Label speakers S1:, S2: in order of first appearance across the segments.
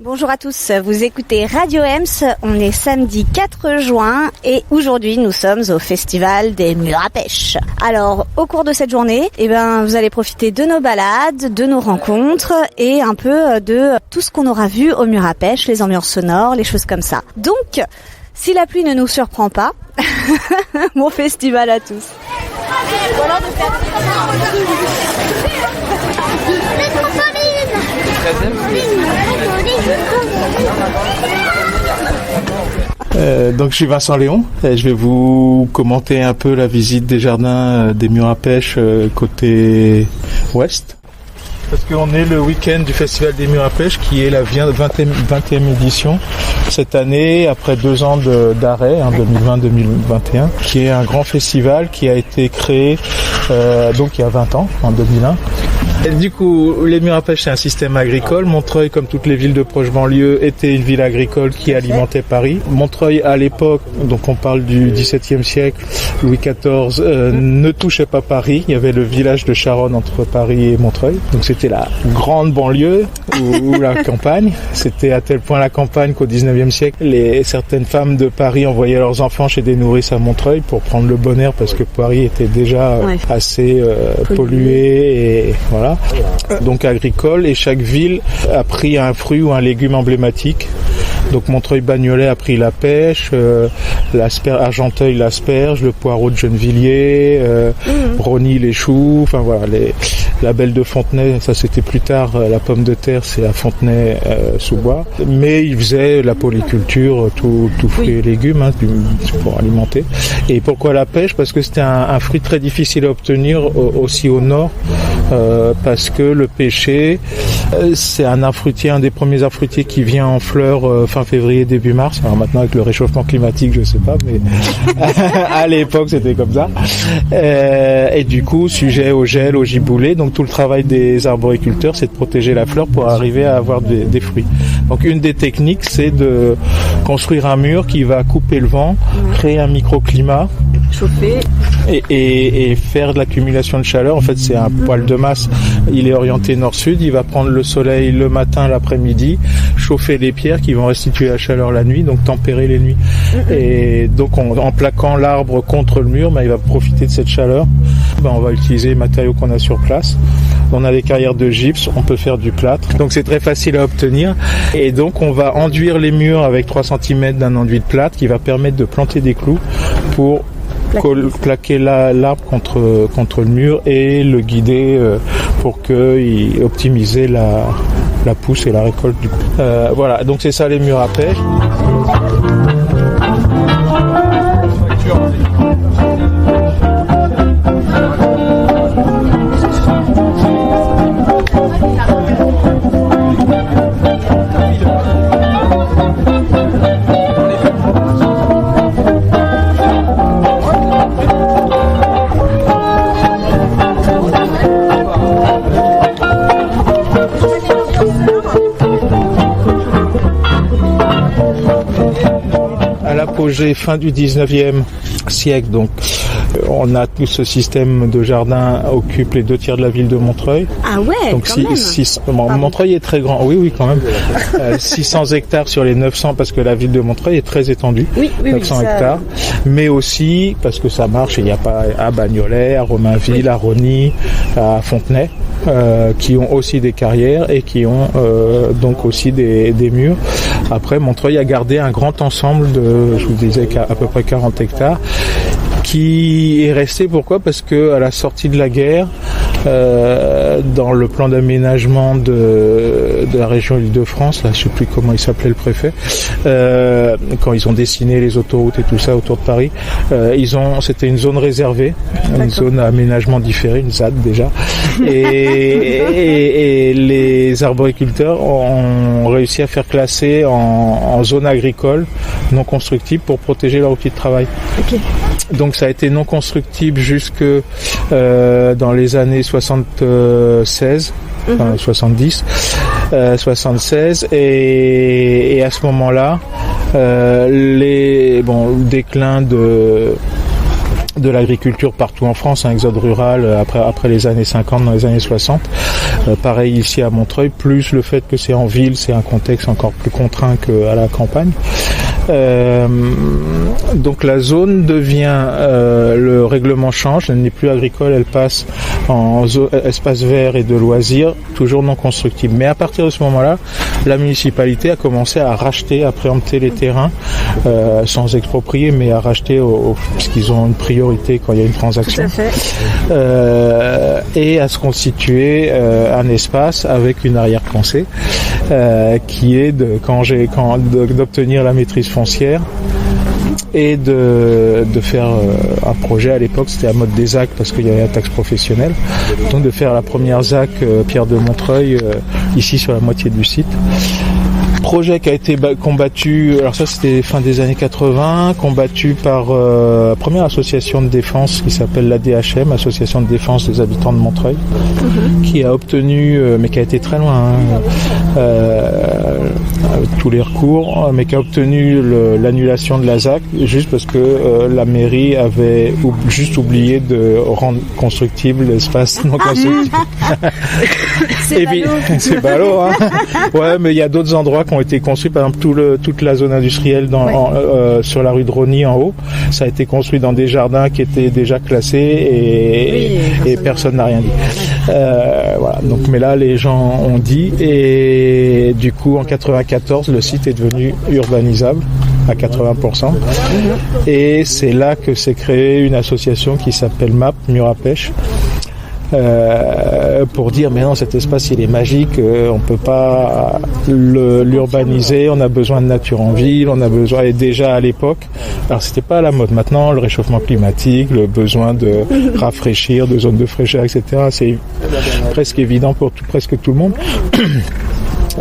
S1: Bonjour à tous, vous écoutez Radio Ems, on est samedi 4 juin et aujourd'hui nous sommes au festival des murs à pêche. Alors au cours de cette journée, vous allez profiter de nos balades, de nos rencontres et un peu de tout ce qu'on aura vu au mur à pêche, les ambiances sonores, les choses comme ça. Donc, si la pluie ne nous surprend pas, bon festival à tous.
S2: Donc je suis Vincent Léon et je vais vous commenter un peu la visite des jardins des murs à pêche côté ouest. Parce qu'on est le week-end du Festival des murs à pêche qui est la 20e édition cette année, après 2 ans d'arrêt, 2020-2021, qui est un grand festival qui a été créé donc il y a 20 ans, en 2001. Et du coup, les murs à pêche, c'est un système agricole. Montreuil, comme toutes les villes de proche banlieue, était une ville agricole qui alimentait Paris. Montreuil, à l'époque, donc on parle du XVIIe siècle, Louis XIV, ne touchait pas Paris. Il y avait le village de Charonne entre Paris et Montreuil. Donc c'était la grande banlieue ou la campagne. C'était à tel point la campagne qu'au XIXe siècle, certaines femmes de Paris envoyaient leurs enfants chez des nourrices à Montreuil pour prendre le bon air parce que Paris était déjà assez pollué et voilà. Donc agricole, et chaque ville a pris un fruit ou un légume emblématique. Donc Montreuil-Bagnolet a pris la pêche, Argenteuil l'asperge, le poireau de Gennevilliers, Rosny les choux, enfin voilà, la belle de Fontenay, ça c'était plus tard, la pomme de terre c'est à Fontenay-sous-Bois. Mais ils faisaient la polyculture, tout fruits et légumes pour alimenter. Et pourquoi la pêche ? Parce que c'était un fruit très difficile à obtenir aussi au nord, parce que le pêcher, c'est un des premiers arbres fruitiers qui vient en fleurs fin février, début mars. Alors maintenant avec le réchauffement climatique, je sais pas, mais à l'époque c'était comme ça. Et du coup, sujet au gel, au giboulée. Donc tout le travail des arboriculteurs, c'est de protéger la fleur pour arriver à avoir des fruits. Donc une des techniques, c'est de construire un mur qui va couper le vent, créer un microclimat,
S1: chauffer
S2: et faire de l'accumulation de chaleur. En fait, c'est un poêle de masse. Il est orienté nord-sud. Il va prendre le soleil le matin, l'après-midi, chauffer les pierres qui vont restituer la chaleur la nuit, donc tempérer les nuits. Et donc, en plaquant l'arbre contre le mur, il va profiter de cette chaleur. On va utiliser les matériaux qu'on a sur place. On a des carrières de gypse, on peut faire du plâtre. Donc c'est très facile à obtenir. Et donc on va enduire les murs avec 3 cm d'un enduit de plâtre qui va permettre de planter des clous pour plaquer l'arbre contre le mur et le guider pour optimiser la pousse et la récolte du coup. Voilà, donc c'est ça les murs à pêche. L'apogée fin du 19e siècle, donc on a tout ce système de jardin occupe les 2 tiers de la ville de Montreuil.
S1: Ah ouais, donc
S2: Montreuil est très grand, oui quand même. 600 hectares sur les 900 parce que la ville de Montreuil est très étendue, 900 hectares. Mais aussi parce que ça marche, il n'y a pas à Bagnolet, à Romainville, à Rosny, à Fontenay, qui ont aussi des carrières et qui ont donc aussi des murs. Après, Montreuil a gardé un grand ensemble je vous disais à peu près 40 hectares, qui est resté. Pourquoi ? Parce que à la sortie de la guerre, dans le plan d'aménagement de la région Île-de-France, là, je sais plus comment il s'appelait le préfet, quand ils ont dessiné les autoroutes et tout ça autour de Paris, c'était une zone réservée, une zone à aménagement différé, une ZAD déjà, et les arboriculteurs ont réussi à faire classer en zone agricole non constructible pour protéger leur outil de travail.
S1: Okay.
S2: Donc ça a été non constructible jusque dans les années 76, 70, 76, et à ce moment-là, le déclin de l'agriculture partout en France, un exode rural après les années 50, dans les années 60. Pareil ici à Montreuil, plus le fait que c'est en ville, c'est un contexte encore plus contraint qu'à la campagne. Donc la zone devient, le règlement change, elle n'est plus agricole, elle passe en espace vert et de loisirs, toujours non constructible. Mais à partir de ce moment-là, la municipalité a commencé à racheter, à préempter les terrains, sans exproprier, mais à racheter parce qu'ils ont une priorité quand il y a une transaction.
S1: Tout à fait.
S2: Et à se constituer un espace avec une arrière-pensée qui est d'obtenir la maîtrise foncière et de faire un projet. À l'époque, c'était à mode des ZAC parce qu'il y avait la taxe professionnelle, donc de faire la première ZAC Pierre de Montreuil ici sur la moitié du site. Projet qui a été combattu, alors ça c'était fin des années 80, combattu par la première association de défense qui s'appelle l'ADHM, Association de défense des habitants de Montreuil, qui a obtenu, mais qui a été très loin, tous les recours, mais qui a obtenu l'annulation de la ZAC juste parce que la mairie avait juste oublié de rendre constructible l'espace non constructible. C'est ballot, hein. Ouais, mais il y a d'autres endroits qui ont été construits, par exemple toute la zone industrielle sur la rue de Rosny en haut, ça a été construit dans des jardins qui étaient déjà classés et personne n'a rien dit. Voilà. Donc, mais là les gens ont dit, et du coup en 94 le site est devenu urbanisable à 80%, et c'est là que s'est créée une association qui s'appelle MAP, Mur à Pêche, pour dire mais non, cet espace il est magique, on peut pas l'urbaniser, on a besoin de nature en ville, on a besoin, et déjà à l'époque, alors c'était pas à la mode, maintenant le réchauffement climatique, le besoin de rafraîchir, de zones de fraîcheur, etc., c'est presque évident pour presque tout le monde.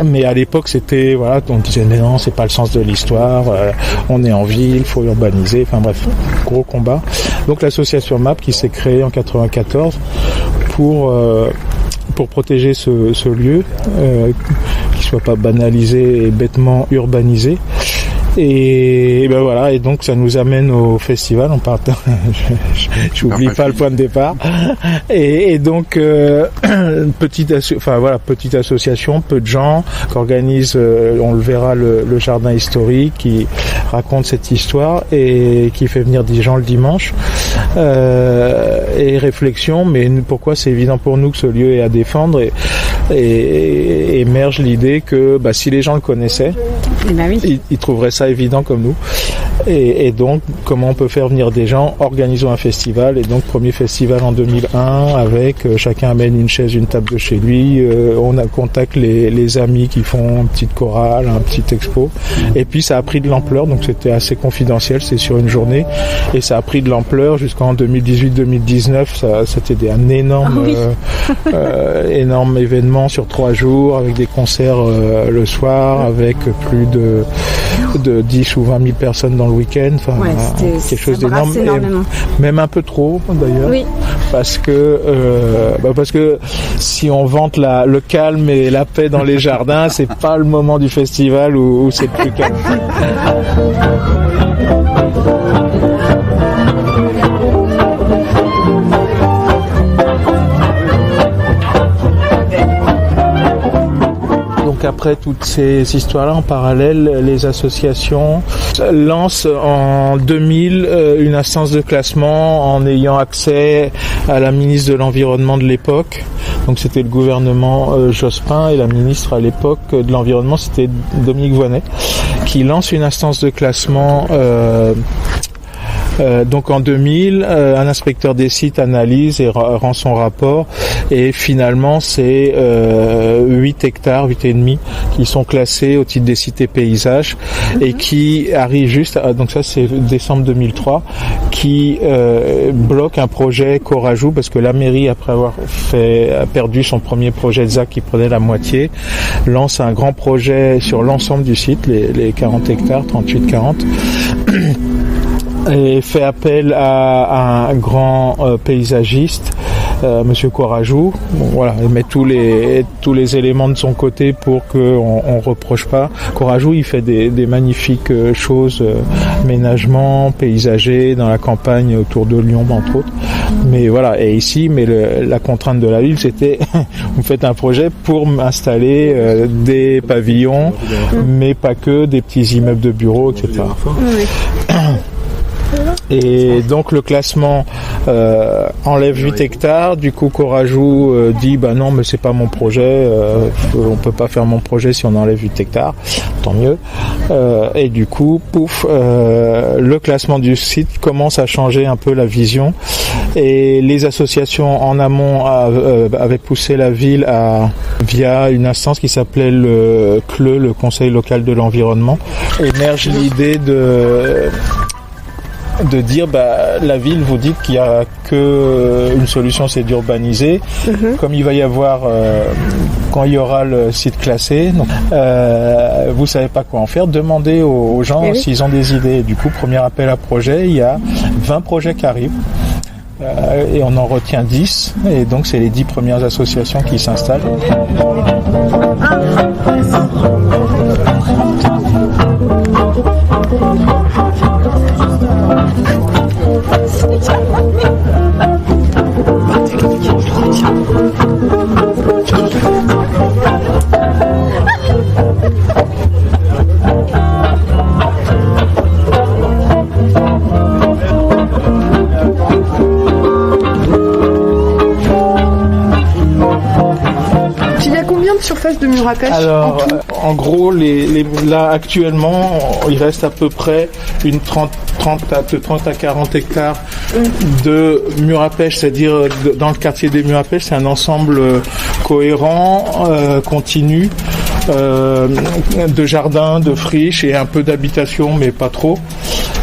S2: Mais à l'époque, c'était, voilà, on disait, mais non, c'est pas le sens de l'histoire, on est en ville, il faut urbaniser, enfin bref, gros combat. Donc l'association MAP qui s'est créée en 94 pour protéger ce lieu, qu'il soit pas banalisé et bêtement urbanisé. Et ben voilà, et donc ça nous amène au festival. On part, j'oublie pas le point de départ. Et donc petite association, peu de gens, qui organise, on le verra, le jardin historique, qui raconte cette histoire et qui fait venir des gens le dimanche. Et réflexion, mais pourquoi c'est évident pour nous que ce lieu est à défendre, et émerge l'idée que si les gens le connaissaient, ils trouveraient ça évident comme nous. Et donc, comment on peut faire venir des gens? Organisons un festival. Et donc, premier festival en 2001 avec chacun amène une chaise, une table de chez lui. On contacte les amis qui font une petite chorale, un petit expo. Et puis, ça a pris de l'ampleur. Donc, c'était assez confidentiel. C'est sur une journée. Et ça a pris de l'ampleur jusqu'en 2018-2019. C'était un énorme événement sur 3 jours avec des concerts le soir, avec plus de 10 ou 20 000 personnes dans le week-end, quelque chose d'énorme, même un peu trop d'ailleurs, parce que si on vante le calme et la paix dans les jardins, c'est pas le moment du festival où c'est le plus calme. Après toutes ces histoires-là, en parallèle, les associations lancent en 2000 une instance de classement en ayant accès à la ministre de l'Environnement de l'époque. Donc c'était le gouvernement Jospin, et la ministre à l'époque de l'Environnement, c'était Dominique Voynet, qui lance une instance de classement. Donc en 2000, un inspecteur des sites analyse et rend son rapport, et finalement c'est 8 hectares, 8,5 qui sont classés au titre des sites et paysages, et qui arrive juste, donc ça c'est décembre 2003, qui bloque un projet Corajou, parce que la mairie, après avoir perdu son premier projet de ZAC qui prenait la moitié, lance un grand projet sur l'ensemble du site, les 40 hectares, 38-40, et fait appel à un grand paysagiste Monsieur Corajou. Bon, voilà, il met tous les éléments de son côté pour qu'on reproche pas. Corajou, il fait des magnifiques choses, aménagements paysagers dans la campagne autour de Lyon, entre autres. Mais voilà, et ici, la contrainte de la ville, c'était vous faites un projet pour installer des pavillons, mais pas que, des petits immeubles de bureaux, etc. Oui. Et donc le classement enlève 8 hectares. Du coup, Corajou dit bah non, mais c'est pas mon projet. On peut pas faire mon projet si on enlève 8 hectares. Tant mieux. Et du coup, pouf, le classement du site commence à changer un peu la vision. Et les associations en amont avaient poussé la ville via une instance qui s'appelait le CLE, le Conseil local de l'environnement. Émerge l'idée de dire la ville vous dit qu'il y a que une solution, c'est d'urbaniser. Comme il va y avoir quand il y aura le site classé, donc, vous savez pas quoi en faire, demandez aux gens s'ils ont des idées. Du coup, premier appel à projet, il y a 20 projets qui arrivent. Et on en retient 10, et donc c'est les 10 premières associations qui s'installent.
S3: Surface de mur à pêche.
S2: Alors, en gros, là actuellement, il reste à peu près de 30 à 40 hectares de murs à pêche, c'est-à-dire dans le quartier des murs à pêche, c'est un ensemble cohérent, continu, de jardins, de friches et un peu d'habitation, mais pas trop,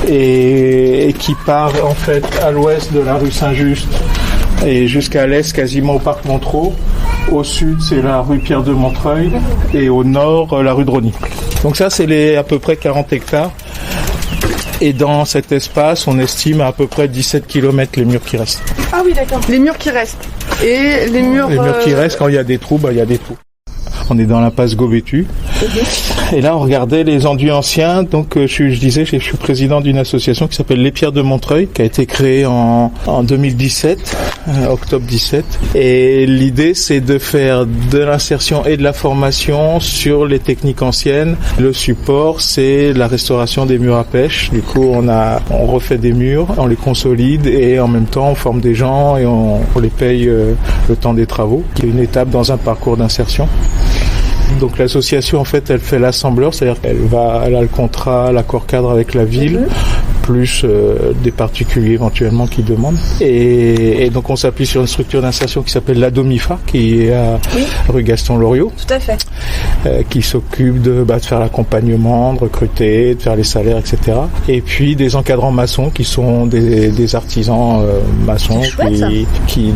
S2: et qui part en fait à l'ouest de la rue Saint-Just et jusqu'à l'est quasiment au parc Montreux. Au sud, c'est la rue Pierre de Montreuil et au nord, la rue de Rony. Donc ça, c'est à peu près 40 hectares. Et dans cet espace, on estime à peu près 17 km les murs qui restent.
S3: Ah oui, d'accord. Les murs qui restent. Et les murs
S2: qui restent, quand il y a des trous, il y a des trous. On est dans l'impasse Gauvetu. Et là, on regardait les enduits anciens. Donc, je suis président d'une association qui s'appelle Les Pierres de Montreuil, qui a été créée en 2017, octobre 17. Et l'idée, c'est de faire de l'insertion et de la formation sur les techniques anciennes. Le support, c'est la restauration des murs à pêche. Du coup, on refait des murs, on les consolide et en même temps, on forme des gens et on les paye le temps des travaux, qui est une étape dans un parcours d'insertion. Donc l'association, en fait, elle fait l'assembleur, c'est-à-dire qu'elle a le contrat, l'accord cadre avec la ville, plus des particuliers éventuellement qui demandent. Et donc on s'appuie sur une structure d'insertion qui s'appelle l'Adomifa, qui est à rue Gaston Loriot.
S1: Tout à fait.
S2: Qui s'occupe de faire l'accompagnement, de recruter, de faire les salaires, etc. Et puis des encadrants maçons qui sont des artisans maçons.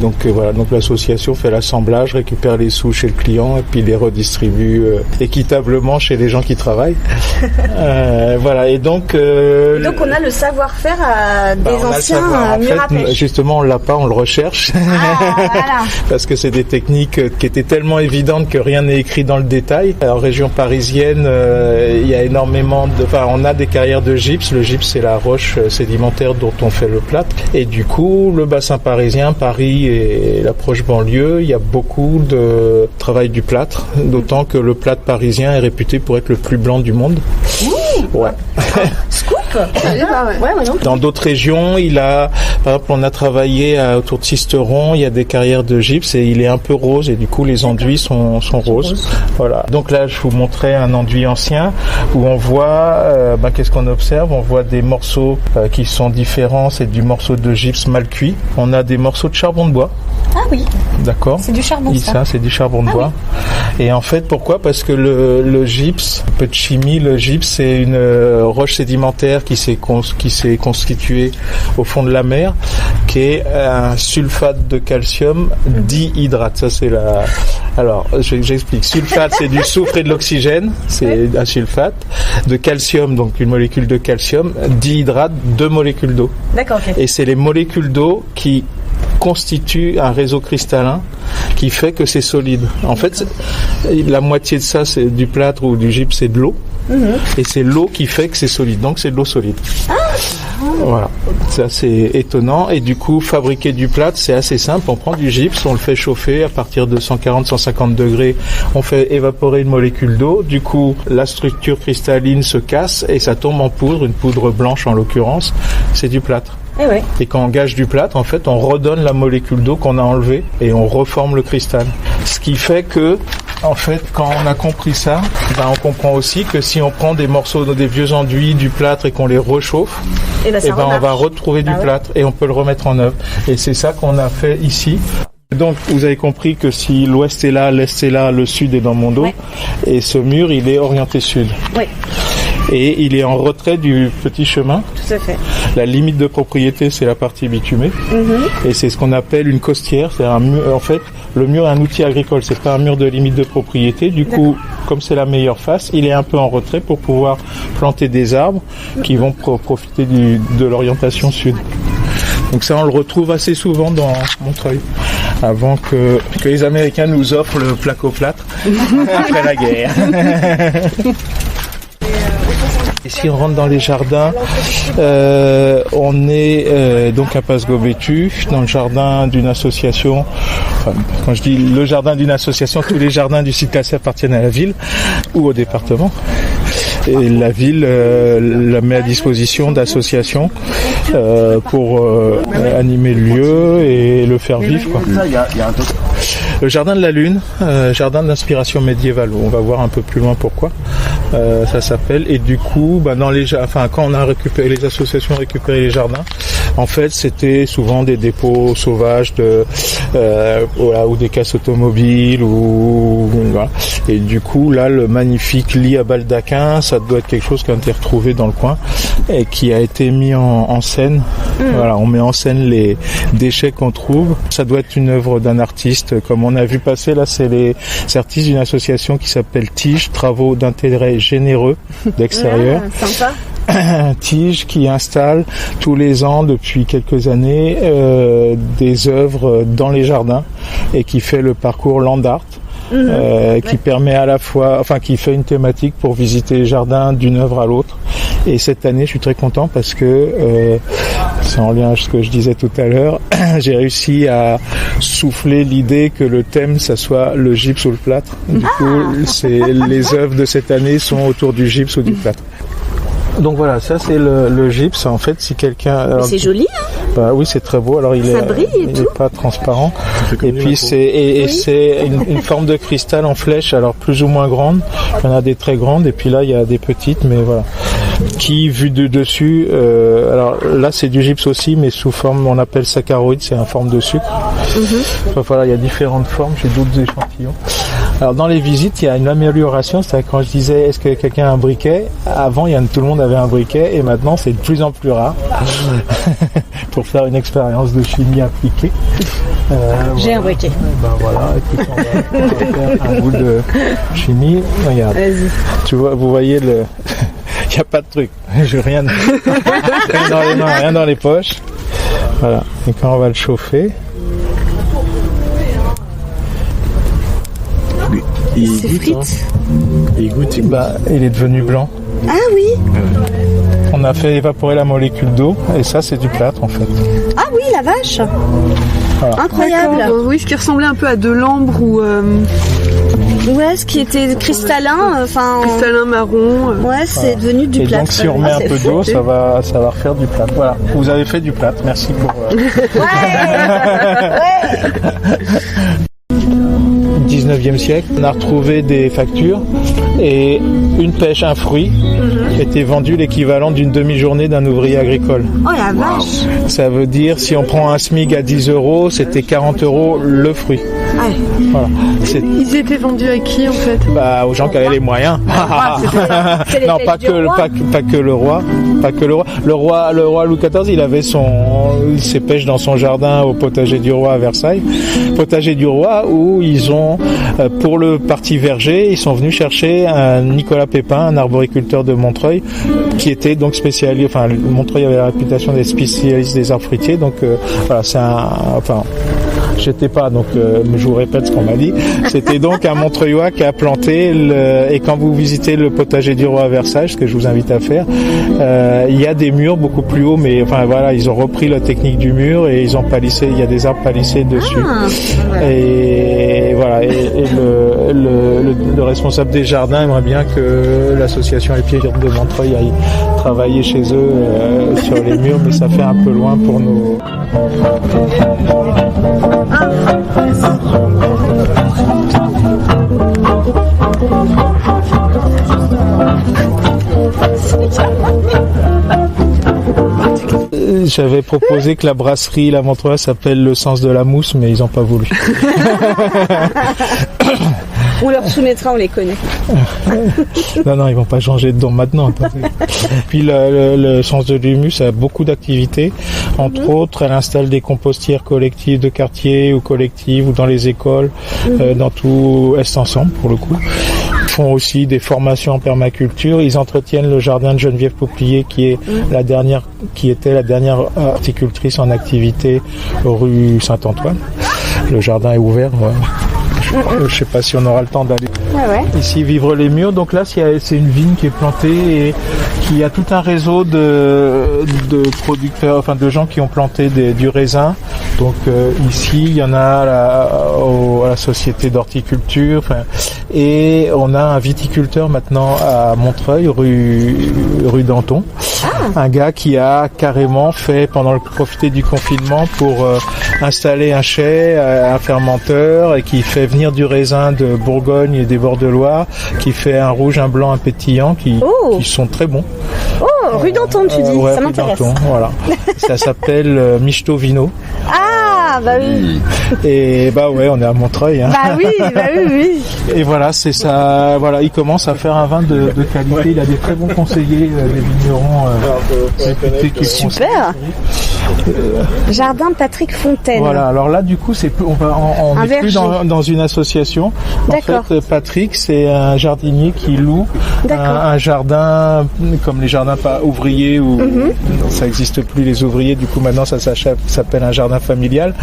S2: Donc l'association fait l'assemblage, récupère les sous chez le client et puis les redistribue équitablement chez les gens qui travaillent. Et donc
S1: on a le savoir-faire des anciens murs à pêche.
S2: Justement, on l'a pas, on le recherche.
S1: Voilà.
S2: Parce que c'est des techniques qui étaient tellement évidentes que rien n'est écrit dans le détail. En région parisienne, il y a énormément on a des carrières de gypse. Le gypse, c'est la roche sédimentaire dont on fait le plâtre. Et du coup, le bassin parisien, Paris et la proche banlieue, il y a beaucoup de travail du plâtre. D'autant que le plâtre parisien est réputé pour être le plus blanc du monde. Ouais.
S1: Scoop.
S2: Dans d'autres régions, par exemple, on a travaillé autour de Sisteron, il y a des carrières de gypse et il est un peu rose et du coup les enduits sont roses. Voilà. Donc là, je vous montrais un enduit ancien où on voit, qu'est-ce qu'on observe? On voit des morceaux qui sont différents, c'est du morceau de gypse mal cuit. On a des morceaux de charbon de bois.
S1: Ah oui.
S2: D'accord.
S1: C'est du charbon.
S2: Ça, c'est du charbon de bois. Oui. Et en fait, pourquoi? Parce que le gypse, un peu de chimie, le gypse, c'est une roche sédimentaire qui s'est constituée au fond de la mer, qui est un sulfate de calcium dihydrate. Ça, c'est Alors, j'explique. Sulfate, c'est du soufre et de l'oxygène. C'est un sulfate. De calcium, donc une molécule de calcium. Dihydrate, 2 molécules d'eau.
S1: D'accord, ok.
S2: Et c'est les molécules d'eau qui constitue un réseau cristallin qui fait que c'est solide. En fait, la moitié de ça, c'est du plâtre ou du gypse, c'est de l'eau. Et c'est l'eau qui fait que c'est solide. Donc c'est de l'eau solide. Voilà, c'est assez étonnant. Et du coup, fabriquer du plâtre, c'est assez simple. On prend du gypse, on le fait chauffer à partir de 140-150 degrés. On fait évaporer une molécule d'eau. Du coup, la structure cristalline se casse et ça tombe en poudre, une poudre blanche en l'occurrence. C'est du plâtre. Et quand on gâche du plâtre, en fait, on redonne la molécule d'eau qu'on a enlevée et on reforme le cristal. Ce qui fait que, en fait, quand on a compris ça, on comprend aussi que si on prend des morceaux, des vieux enduits, du plâtre et qu'on les réchauffe, on va retrouver du plâtre et on peut le remettre en œuvre. Et c'est ça qu'on a fait ici. Donc, vous avez compris que si l'ouest est là, l'est est là, le sud est dans mon dos, et ce mur, il est orienté sud. Oui. Et il est en retrait du petit chemin.
S1: Tout à fait.
S2: La limite de propriété, c'est la partie bitumée. Et c'est ce qu'on appelle une costière. C'est un mur. En fait, le mur est un outil agricole. C'est pas un mur de limite de propriété. Du coup, comme c'est la meilleure face, il est un peu en retrait pour pouvoir planter des arbres qui vont profiter de l'orientation sud. Donc ça, on le retrouve assez souvent dans Montreuil. Avant que les Américains nous offrent le placo-plâtre après la guerre. Ici, on rentre dans les jardins. On est donc à Passe-Gobétu, dans le jardin d'une association. Enfin, quand je dis le jardin d'une association, tous les jardins du site classé appartiennent à la ville ou au département. Et la ville la met à disposition d'associations pour animer le lieu et le faire vivre, quoi. Le jardin de la Lune, jardin d'inspiration médiévale. On va voir un peu plus loin pourquoi ça s'appelle. Et du coup, quand on a récupéré les associations, récupéré les jardins, en fait, c'était souvent des dépôts sauvages ou des casses automobiles voilà. Et du coup, là, le magnifique lit à baldaquin, ça doit être quelque chose qui a été retrouvé dans le coin et qui a été mis en scène. Voilà, on met en scène les déchets qu'on trouve. Ça doit être une œuvre d'un artiste, comme on a vu passer là, c'est artistes d'une association qui s'appelle Tige, Travaux d'intérêt généreux d'extérieur.
S1: Sympa.
S2: Tige qui installe tous les ans depuis quelques années des œuvres dans les jardins et qui fait le parcours Land Art. Qui permet à la fois, qui fait une thématique pour visiter les jardins d'une œuvre à l'autre. Et cette année, je suis très content parce que c'est en lien avec ce que je disais tout à l'heure. J'ai réussi à souffler l'idée que le thème, ça soit le gypse ou le plâtre. Du coup, les œuvres de cette année sont autour du gypse ou du plâtre. Donc voilà, ça c'est le gypse. En fait, si quelqu'un...
S1: C'est joli, hein?
S2: Bah oui, c'est très beau. Alors il est pas transparent. Et puis c'est une forme de cristal en flèche, alors plus ou moins grande. Il y en a des très grandes et puis là il y a des petites, mais voilà. Qui vu de dessus, alors là c'est du gypse aussi, mais sous forme, on appelle saccharoïde, c'est en forme de sucre. Enfin, voilà, il y a différentes formes. J'ai d'autres échantillons. Alors dans les visites, il y a une amélioration. C'est-à-dire quand je disais est-ce que quelqu'un a un briquet, avant tout le monde avait un briquet et maintenant c'est de plus en plus rare pour faire une expérience de chimie appliquée.
S1: J'ai un briquet.
S2: Voilà, écoute, on va faire un bout de chimie. Regarde. Vas-y. Tu vois, vous voyez il n'y a pas de truc. J'ai rien dans les mains, rien dans les poches. Voilà. Et quand on va le chauffer.
S1: C'est frites.
S2: Il goûte. Il est devenu blanc.
S1: Ah oui.
S2: On a fait évaporer la molécule d'eau et ça c'est du plâtre en fait.
S1: Ah oui, la vache. Voilà. Incroyable.
S3: Oui, ce qui ressemblait un peu à de l'ambre ou
S1: ouais, ce qui était cristallin,
S3: cristallin marron.
S1: Ouais, c'est devenu du plâtre.
S2: Et donc si on remet un peu d'eau, ça va refaire du plâtre. Voilà, vous avez fait du plâtre. Merci pour.
S1: Ouais.
S2: 19e siècle, on a retrouvé des factures et une pêche, un fruit, était vendu l'équivalent d'une demi-journée d'un ouvrier agricole.
S1: Oh la vache.
S2: Ça veut dire, si on prend un SMIC à 10 €, c'était 40 € le fruit. Voilà.
S3: Ils étaient vendus à qui en fait?
S2: Aux gens qui avaient les moyens. Non, pas que le roi. Le roi Louis XIV, il avait ses pêches dans son jardin au potager du roi à Versailles. Potager du roi où ils ont, pour le parti verger, ils sont venus chercher un Nicolas Pépin, un arboriculteur de Montreuil, qui était donc spécialisé. Enfin, Montreuil avait la réputation des spécialistes des arbres fruitiers. Donc voilà, j'étais pas, donc je vous répète ce qu'on m'a dit. C'était donc un Montreuillois qui a planté et quand vous visitez le potager du roi à Versailles, ce que je vous invite à faire, il y a des murs beaucoup plus hauts, mais enfin voilà, ils ont repris la technique du mur et ils ont palissé, il y a des arbres palissés dessus. Et voilà, et le responsable des jardins aimerait bien que l'association Épier de Montreuil aille travailler chez eux sur les murs, mais ça fait un peu loin pour nous. J'avais proposé que la brasserie La Montreuil s'appelle Le Sens de la Mousse, mais ils n'ont pas voulu.
S1: On leur soumettra, on les connaît.
S2: Non, ils vont pas changer de nom maintenant. Puis le Sens de l'Humus a beaucoup d'activités. Entre autres, elle installe des compostières collectives de quartier ou collectives ou dans les écoles, dans tout Est Ensemble pour le coup. Ils font aussi des formations en permaculture. Ils entretiennent le jardin de Geneviève Pouplier qui était la dernière horticultrice en activité rue Saint-Antoine. Le jardin est ouvert. Je ne sais pas si on aura le temps d'aller ici vivre les murs. Donc là, c'est une vigne qui est plantée et qui a tout un réseau de producteurs, enfin de gens qui ont planté du raisin. Donc ici, il y en a à la société d'horticulture. Et on a un viticulteur maintenant à Montreuil, rue Danton. Un gars qui a carrément profité du confinement pour installer un chai, un fermenteur et qui fait venir du raisin de Bourgogne et des bords de Loire, qui fait un rouge, un blanc, un pétillant qui sont très bons.
S1: Oh, rue Danton, tu dis, ça m'intéresse.
S2: Danton, voilà. Ça s'appelle Michto Vino.
S1: Ah, bah oui.
S2: Et on est à Montreuil. Hein.
S1: Bah oui.
S2: Et voilà, c'est ça. Voilà, il commence à faire un vin de qualité. Il a des très bons conseillers, des vignerons réputés qui font.
S1: Super. Jardin Patrick Fontaine.
S2: Voilà. Alors là, du coup, on n'est plus dans une association.
S1: D'accord.
S2: En fait, Patrick, c'est un jardinier qui loue un jardin comme les jardins ouvriers où ça n'existe plus les ouvriers. Du coup, maintenant, ça s'appelle un jardin familial.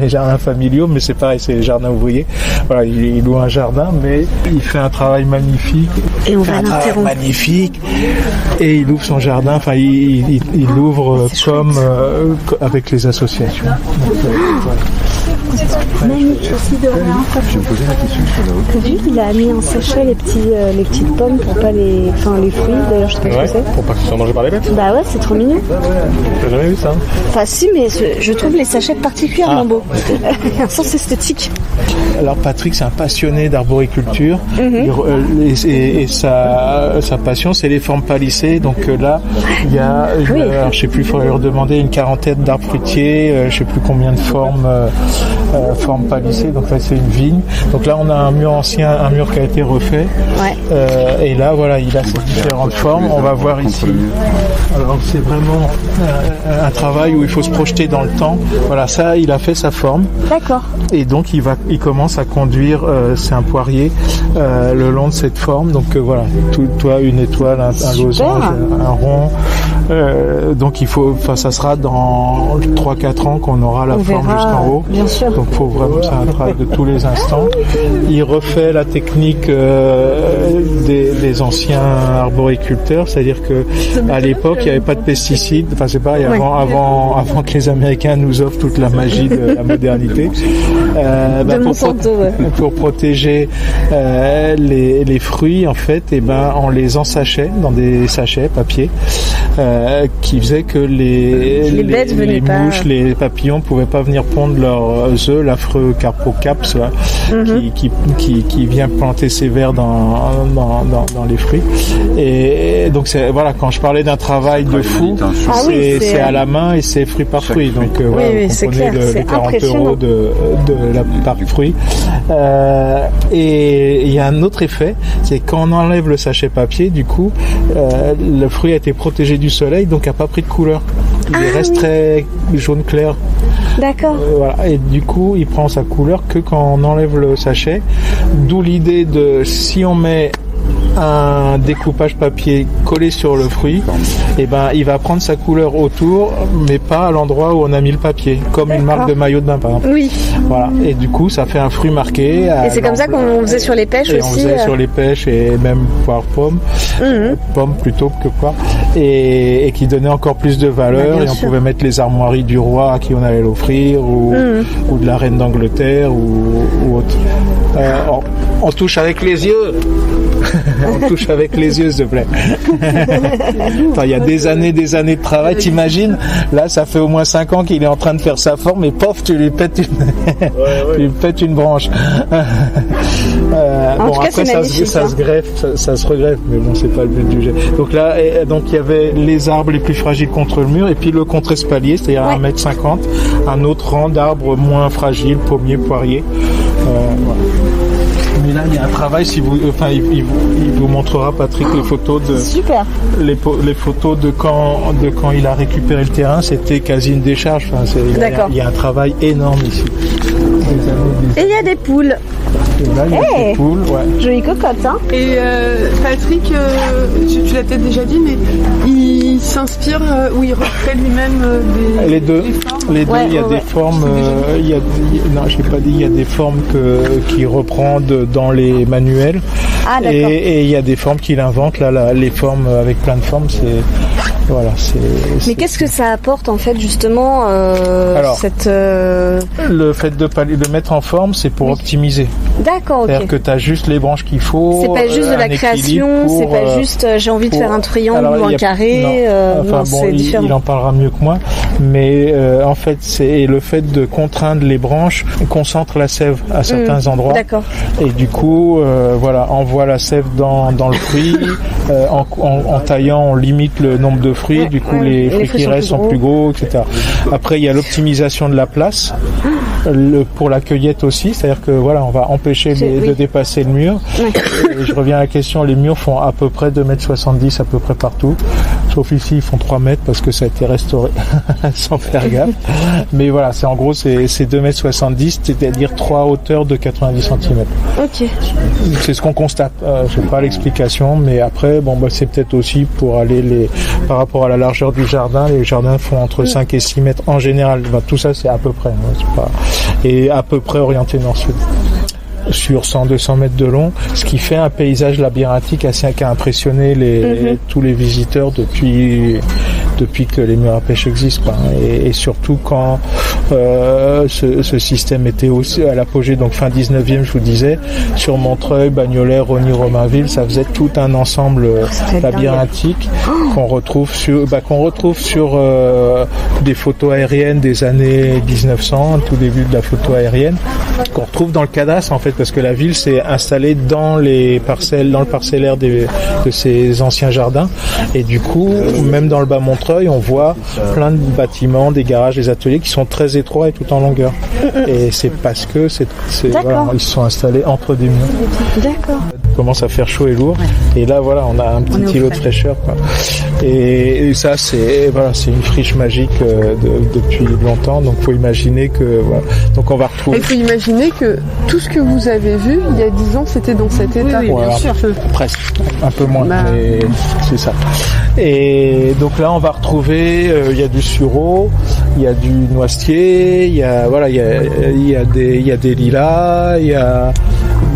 S2: Les jardins familiaux, mais c'est pareil, c'est les jardins ouvriers. Voilà, il loue un jardin, mais il fait un travail magnifique.
S1: Et on va l'interrompre.
S2: Magnifique. Et il ouvre son jardin. Enfin, il ouvre comme avec les associations.
S1: Magnifique aussi de rien. Je me posais la question sur la haute. Vu qu'il a mis en sachet les petites pommes pour pas les fruits. D'ailleurs, je sais pas ce que c'est.
S2: Pour pas qu'ils soient mangés par les bêtes.
S1: Bah ouais, c'est trop mignon.
S2: T'as jamais vu ça?
S1: Enfin si, mais je trouve les sachets particulièrement beaux. Un sens esthétique.
S2: Alors Patrick, c'est un passionné d'arboriculture et sa passion, c'est les formes palissées. Donc là, il y a, alors, je sais plus, il faudrait leur demander une quarantaine d'arbres fruitiers, je sais plus combien de formes palissées. Donc là, c'est une vigne. Donc là, on a un mur ancien, un mur qui a été refait. Et là, voilà, il a ces différentes formes. On va voir ici. Alors c'est vraiment un travail où il faut se projeter dans le temps. Voilà, ça, il a fait sa forme.
S1: D'accord.
S2: Et donc il commence à conduire, c'est un poirier, le long de cette forme. Donc voilà, toi une étoile, un losange, un rond. Donc ça sera dans 3-4 ans qu'on aura la forme jusqu'en haut.
S1: Bien sûr.
S2: Donc faut vraiment, c'est un travail de tous les instants. Il refait la technique des anciens arboriculteurs, c'est-à-dire que à l'époque il n'y avait pas de pesticides. Enfin c'est pareil, avant que les Américains nous offrent toute la magie de la modernité. Pour protéger les fruits, en fait, on les ensachait dans des sachets papier qui faisaient que les mouches, les papillons pouvaient pas venir pondre leurs œufs l'affreux Carpocaps là, qui vient planter ses vers dans les fruits. Et donc voilà, quand je parlais d'un travail de fou, c'est à la main et c'est fruit par fruit. Donc voilà, vous comprenez les 40 € de par fruit. Et il y a un autre effet, c'est quand on enlève le sachet papier, du coup, le fruit a été protégé du soleil, donc n'a pas pris de couleur. Il reste très jaune clair.
S1: D'accord.
S2: Voilà. Et du coup, il prend sa couleur que quand on enlève le sachet. D'où l'idée de, si on met un découpage papier collé sur le fruit, et ben il va prendre sa couleur autour, mais pas à l'endroit où on a mis le papier, comme une marque de maillot de bain par exemple.
S1: Oui.
S2: Voilà. Et du coup, ça fait un fruit marqué.
S1: Et c'est comme ça qu'on faisait sur les pêches aussi.
S2: On faisait sur les pêches et même poire pomme, pomme plutôt que poire, et qui donnait encore plus de valeur. Et on pouvait mettre les armoiries du roi à qui on allait l'offrir, ou de la reine d'Angleterre ou autre. On touche avec les yeux. On touche avec les yeux, s'il te plaît. Attends, il y a des années de travail, t'imagines? Là, ça fait au moins 5 ans qu'il est en train de faire sa forme, et pof, tu lui pètes une branche.
S1: En tout cas, après,
S2: ça se greffe, ça se regreffe, mais bon, c'est pas le but du jet. Donc là, il y avait les arbres les plus fragiles contre le mur, et puis le contre-espalier, c'est-à-dire 1,50 m, un autre rang d'arbres moins fragiles, pommiers, poiriers. Voilà. Mais là, il y a un travail, il vous montrera, Patrick, les photos de... Super. Les photos de quand il a récupéré le terrain, c'était quasi une décharge. Il y a un travail énorme ici.
S1: Et il y a des poules.
S2: Et là, il y a des poules,
S1: Jolie cocotte, hein.
S3: Et Patrick, tu l'as peut-être déjà dit, mais il s'inspire ou il recrée lui-même
S2: les deux. Les deux, il y a des formes. Non, je n'ai pas dit. Il y a des formes qu'il reprend dans les manuels. Ah, d'accord. Et il y a des formes qu'il invente. Là, les formes avec plein de formes,
S1: Mais qu'est-ce que ça apporte en fait justement cette...
S2: Le fait de le mettre en forme, c'est pour optimiser.
S1: D'accord, ok.
S2: C'est-à-dire que tu as juste les branches qu'il faut.
S1: C'est pas juste de la création, c'est pas juste j'ai envie de faire un triangle ou un carré. C'est différent.
S2: Il en parlera mieux que moi. Mais en fait, c'est le fait de contraindre les branches concentre la sève à certains endroits.
S1: D'accord.
S2: Et du coup, envoie la sève dans le fruit. En taillant, on limite le nombre de fruits. Du coup, les fruits qui restent sont plus gros, etc. Après, il y a l'optimisation de la place. Pour la cueillette aussi, c'est-à-dire que on va empêcher de dépasser le mur. Et je reviens à la question, les murs font à peu près 2,70 m à peu près partout, sauf ici ils font 3 mètres parce que ça a été restauré sans faire gaffe. Mais voilà, c'est 2,70 m, c'est-à-dire 3 hauteurs de 90 cm.
S1: Ok.
S2: C'est ce qu'on constate. Je n'ai pas l'explication, mais après, c'est peut-être aussi pour aller par rapport à la largeur du jardin. Les jardins font entre 5 et 6 mètres en général. Tout ça, c'est à peu près. Et à peu près orienté nord-sud. Sur 100-200 mètres de long, ce qui fait un paysage labyrinthique qui a impressionné tous les visiteurs depuis que les murs à pêche existent. Et surtout quand ce système était aussi à l'apogée, donc fin 19e, je vous disais, sur Montreuil, Bagnolet, Rosny, Romainville, ça faisait tout un ensemble labyrinthique qu'on retrouve sur des photos aériennes des années 1900, tout début de la photo aérienne, qu'on retrouve dans le cadastre en fait, parce que la ville s'est installée dans le parcellaire de ces anciens jardins, et du coup, même dans le bas Montreuil, on voit plein de bâtiments, des garages, des ateliers qui sont très étroits et tout en longueur. Et c'est parce que ils se sont installés entre des murs.
S1: D'accord.
S2: Il commence à faire chaud et lourd, et là on a un petit îlot de fraîcheur, Et ça c'est une friche magique depuis longtemps, donc faut imaginer que donc on va retrouver.
S3: Il faut imaginer que tout ce que vous avez vu il y a 10 ans c'était dans cet état.
S1: Oui, bien sûr.
S2: Presque, un peu moins, mais c'est ça. Et donc là on va retrouver, il y a du sureau, il y a du noisetier, il y a des lilas, il y a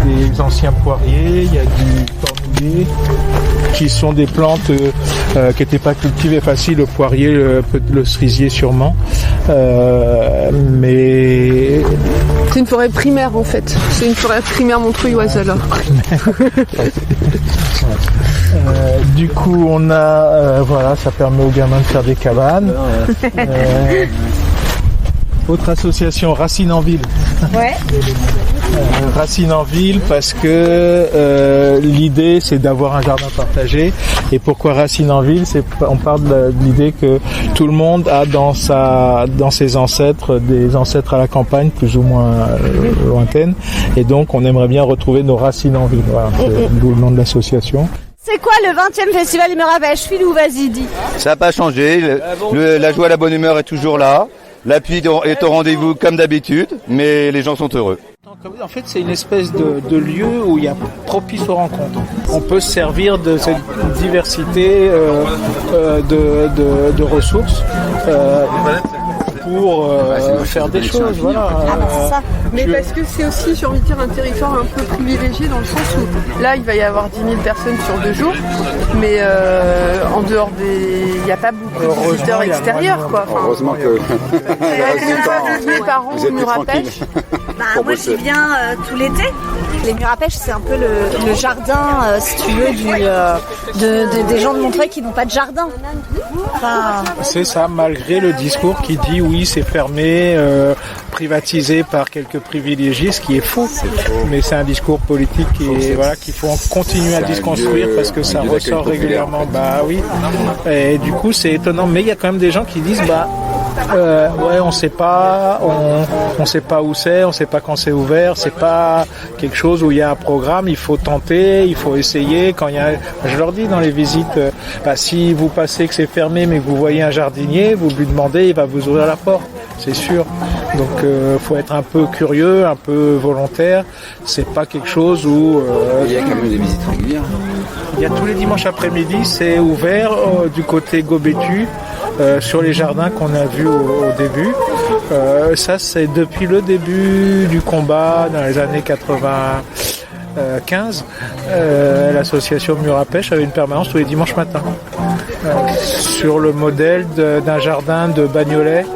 S2: des anciens poiriers, il y a du cornulier, qui sont des plantes qui n'étaient pas cultivées faciles, le poirier, le cerisier sûrement, mais...
S3: C'est une forêt primaire en fait, c'est une forêt primaire montreuilloise alors.
S2: Du coup on a, ça permet aux gamins de faire des cabanes. Autre association, Racine en Ville.
S1: Ouais.
S2: Racine en Ville parce que l'idée c'est d'avoir un jardin partagé. Et pourquoi Racine en Ville? On parle de l'idée que tout le monde a dans ses ancêtres des ancêtres à la campagne plus ou moins lointaines. Et donc on aimerait bien retrouver nos racines en ville. Voilà, c'est d'où le nom de l'association.
S1: C'est quoi le 20e festival des murs à pêche? Filou, vas-y, dis.
S4: Ça n'a pas changé, la joie, la bonne humeur est toujours là, l'appui est au rendez-vous comme d'habitude, mais les gens sont heureux.
S2: En fait, c'est une espèce de lieu où il y a propice aux rencontres. On peut se servir de cette diversité de ressources pour faire des choses. Voilà.
S1: C'est ça.
S3: Mais parce que c'est aussi, j'ai envie de dire, un territoire un peu privilégié dans le sens où là, il va y avoir 10 000 personnes sur 2 jours, mais en dehors il n'y a pas beaucoup de visiteurs extérieurs, quoi. Enfin,
S5: heureusement que
S3: mes parents au mur à pêche.
S1: Moi, j'y viens tout l'été. Les murs à pêche, c'est un peu le jardin, si tu veux, des gens de Montreuil qui n'ont pas de jardin. Enfin...
S2: C'est ça, malgré le discours qui dit oui, c'est fermé, privatisé par quelques privilégiés, ce qui est faux. Mais c'est un discours politique qu'il faut continuer à disconstruire parce que ça ressort régulièrement. Bah oui. Et du coup, c'est étonnant. Mais il y a quand même des gens qui disent on sait pas, on sait pas où c'est, on sait pas quand c'est ouvert, c'est pas quelque chose où il y a un programme, il faut tenter, il faut essayer. Je leur dis dans les visites, si vous passez que c'est fermé mais que vous voyez un jardinier, vous lui demandez, il va vous ouvrir la porte, c'est sûr. Donc faut être un peu curieux, un peu volontaire. C'est pas quelque chose où
S5: il y a quand même des visites régulières.
S2: Il y a tous les dimanches après-midi, c'est ouvert du côté Gobettu. Sur les jardins qu'on a vus au début. Ça, c'est depuis le début du combat, dans les années 95. L'association Murs à Pêche avait une permanence tous les dimanches matins. Sur le modèle d'un jardin de Bagnolet,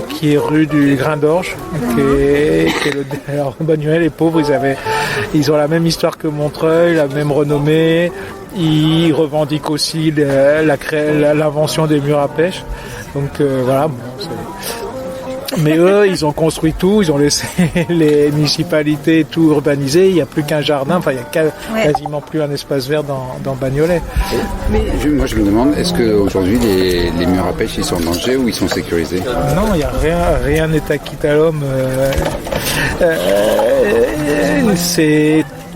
S2: qui est rue du Grain d'Orge. Alors, Bagnolet, les pauvres, ils ont la même histoire que Montreuil, la même renommée. Ils revendiquent aussi l'invention des murs à pêche. Donc voilà. Mais eux, ils ont construit tout, ils ont laissé les municipalités tout urbaniser. Il n'y a plus qu'un jardin, il n'y a quasiment plus un espace vert dans Bagnolet.
S5: Mais moi, je me demande, est-ce qu'aujourd'hui, les murs à pêche, ils sont en danger ou ils sont sécurisés?
S2: Non, il n'y a rien n'est acquis à l'homme.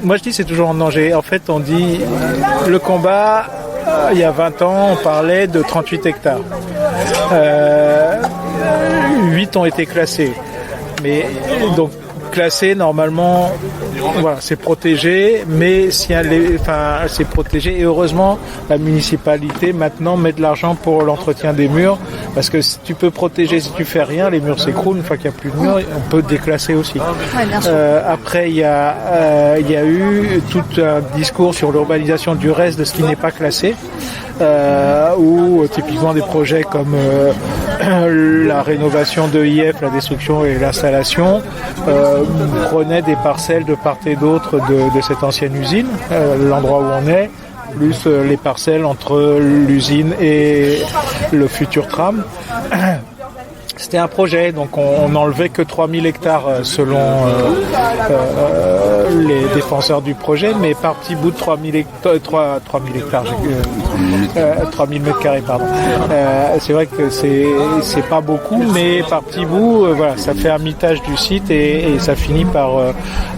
S2: Moi, je dis c'est toujours en danger. En fait, on dit le combat, il y a 20 ans, on parlait de 38 hectares. 8 ont été classés. Mais donc classé normalement, voilà, c'est protégé, mais c'est protégé et heureusement la municipalité maintenant met de l'argent pour l'entretien des murs parce que si tu peux protéger, si tu fais rien, les murs s'écroulent. Une fois qu'il n'y a plus de murs, on peut déclasser aussi. Après, il y a eu tout un discours sur l'urbanisation du reste de ce qui n'est pas classé. Où typiquement des projets comme la rénovation de IF, la destruction et l'installation prenaient des parcelles de part et d'autre de cette ancienne usine, l'endroit où on est, plus les parcelles entre l'usine et le futur tram. C'était un projet, donc on n'enlevait que 3000 hectares selon les défenseurs du projet, mais par petit bout de 3000 mètres carrés, pardon. C'est vrai que c'est pas beaucoup, mais par petit bout, voilà, ça fait un mitage du site et ça finit par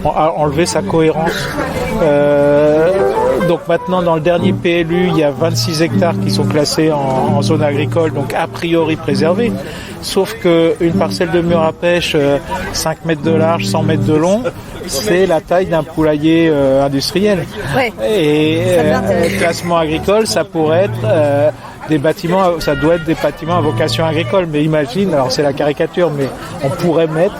S2: enlever sa cohérence. Donc maintenant, dans le dernier PLU, il y a 26 hectares qui sont classés en zone agricole, donc a priori préservés. Sauf qu'une parcelle de mur à pêche, 5 mètres de large, 100 mètres de long, c'est la taille d'un poulailler industriel.
S1: Ouais.
S2: Et classement agricole, ça pourrait être des bâtiments, ça doit être des bâtiments à vocation agricole. Mais imagine, alors c'est la caricature, mais on pourrait mettre,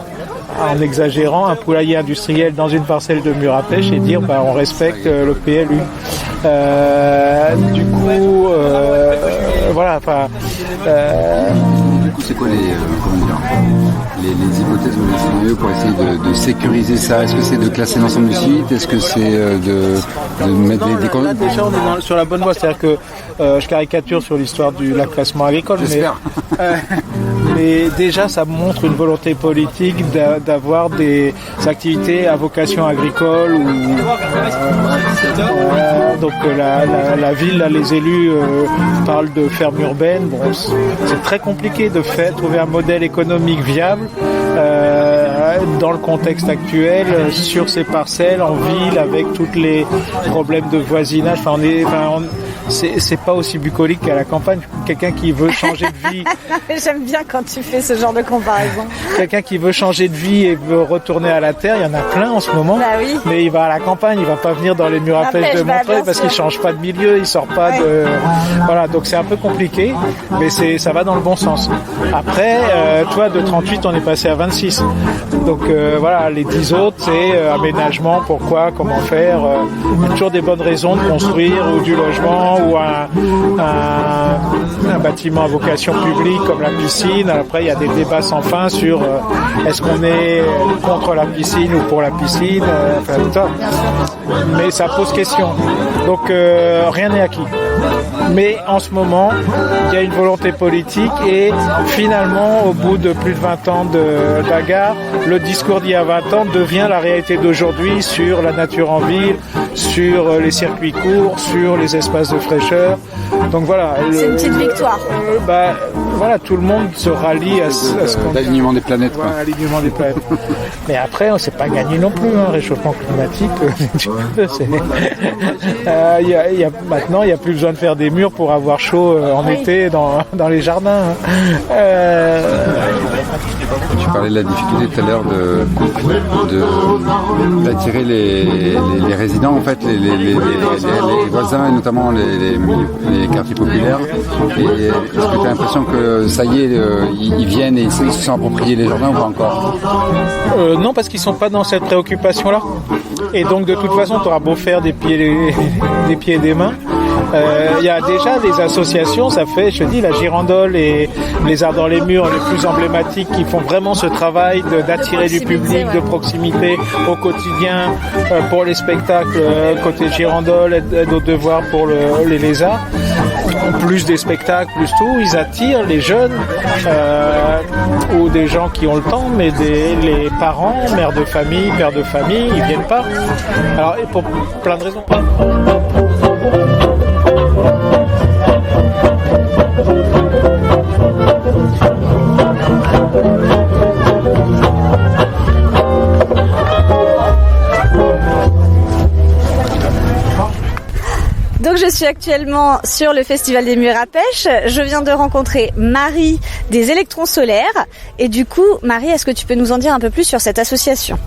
S2: en exagérant, un poulailler industriel dans une parcelle de mur à pêche et dire on respecte le PLU. Du coup, voilà,
S5: coup, c'est quoi les hypothèses ou les scénarios pour essayer de sécuriser ça? Est-ce que c'est de classer l'ensemble du site? Est-ce que c'est de mettre des
S2: là, déjà, on est sur la bonne voie. C'est-à-dire que je caricature sur l'histoire du classement agricole.
S5: J'espère.
S2: Mais déjà, ça montre une volonté politique d'avoir des activités à vocation agricole. Donc la ville, là, les élus parlent de ferme urbaine. Bon, c'est très compliqué de trouver un modèle économique viable dans le contexte actuel sur ces parcelles en ville avec tous les problèmes de voisinage. C'est pas aussi bucolique qu'à la campagne. Quelqu'un qui veut changer de vie.
S1: J'aime bien quand tu fais ce genre de comparaison.
S2: Quelqu'un qui veut changer de vie et veut retourner à la terre, il y en a plein en ce moment.
S1: Bah oui.
S2: Mais il va à la campagne, il va pas venir dans les murs à pêche de Montreuil parce qu'il change pas de milieu, il sort pas de. Voilà, donc c'est un peu compliqué, mais ça va dans le bon sens. Après, toi de 38, on est passé à 26. Donc voilà, les 10 autres, c'est aménagement, pourquoi, comment faire. Il y a toujours des bonnes raisons de construire ou du logement ou un bâtiment à vocation publique comme la piscine. Après, il y a des débats sans fin sur est-ce qu'on est contre la piscine ou pour la piscine. Mais ça pose question. Donc rien n'est acquis. Mais en ce moment, il y a une volonté politique et finalement, au bout de plus de 20 ans de bagarre, le discours d'il y a 20 ans devient la réalité d'aujourd'hui sur la nature en ville, sur les circuits courts, sur les espaces de fraîcheur. Donc voilà.
S1: C'est une petite victoire.
S2: Voilà, tout le monde se rallie à ce qu'on...
S5: L'alignement des planètes.
S2: Voilà, l'alignement des planètes. Mais après, on ne s'est pas gagné non plus, réchauffement climatique. Maintenant, il n'y a plus besoin de faire des murs pour avoir chaud en été dans les jardins.
S5: Tu parlais de la difficulté tout à l'heure d'attirer les résidents, en fait, les voisins, et notamment les quartiers populaires. Et est-ce que tu as l'impression que ça y est, ils viennent et ils se sont appropriés les jardins ou pas encore?
S2: Non, parce qu'ils ne sont pas dans cette préoccupation-là. Et donc, de toute façon, tu auras beau faire des pieds et des mains. Il y a déjà des associations, ça fait, je te dis, la Girandole et les Arts dans les murs les plus emblématiques qui font vraiment ce travail d'attirer du public, de proximité au quotidien pour les spectacles côté Girandole, Aide aux devoirs pour les lézards. Plus des spectacles, plus tout, ils attirent les jeunes ou des gens qui ont le temps, mais les parents, mères de famille, pères de famille, ils viennent pas. Alors, et pour plein de raisons.
S1: Donc je suis actuellement sur le Festival des Murs à Pêche. Je viens de rencontrer Marie des électrons solaires. Et du coup, Marie, est-ce que tu peux nous en dire un peu plus sur cette association ?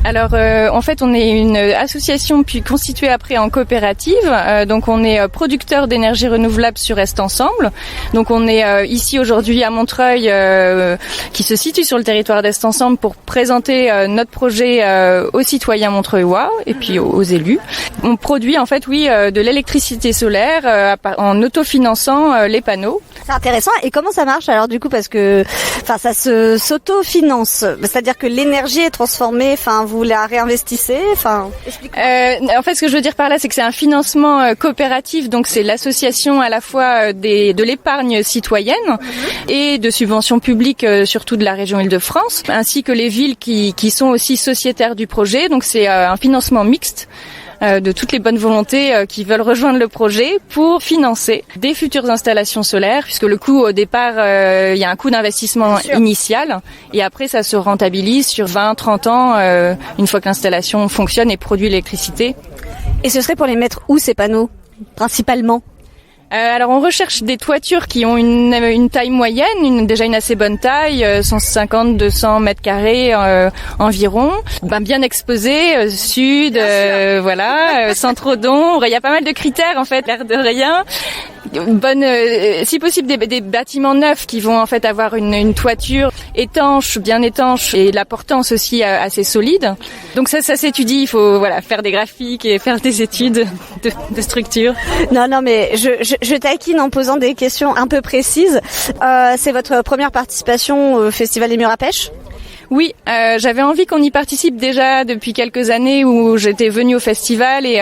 S6: Alors en fait on est une association puis constituée après en coopérative, donc on est producteur d'énergie renouvelable sur Est Ensemble. Donc on est ici aujourd'hui à Montreuil qui se situe sur le territoire d'Est Ensemble pour présenter notre projet aux citoyens montreuillois et puis aux élus. On produit en fait de l'électricité solaire en autofinançant les panneaux.
S1: C'est intéressant. Et comment ça marche alors du coup, parce que ça s'autofinance, c'est-à-dire que l'énergie est transformée, vous la réinvestissez, explique-moi.
S6: En fait, ce que je veux dire par là, c'est que c'est un financement coopératif, donc c'est l'association à la fois de l'épargne citoyenne et de subventions publiques, surtout de la région Île-de-France, ainsi que les villes qui sont aussi sociétaires du projet. Donc c'est un financement mixte de toutes les bonnes volontés qui veulent rejoindre le projet pour financer des futures installations solaires, puisque le coût au départ, il y a un coût d'investissement initial et après ça se rentabilise sur 20-30 ans une fois que l'installation fonctionne et produit l'électricité.
S1: Et ce serait pour les mettre où ces panneaux, principalement ?
S6: Alors on recherche des toitures qui ont une taille moyenne, déjà une assez bonne taille, 150-200 mètres carrés environ, bien exposées, sud, sans trop d'ombre. Il y a pas mal de critères en fait, l'air de rien. Si possible des bâtiments neufs qui vont en fait avoir une toiture étanche, bien étanche, et la portance aussi assez solide. Donc ça s'étudie. Il faut faire des graphiques et faire des études de structure.
S1: Non, mais je taquine en posant des questions un peu précises. C'est votre première participation au Festival des Murs à Pêche ?
S6: Oui, j'avais envie qu'on y participe déjà depuis quelques années où j'étais venue au festival et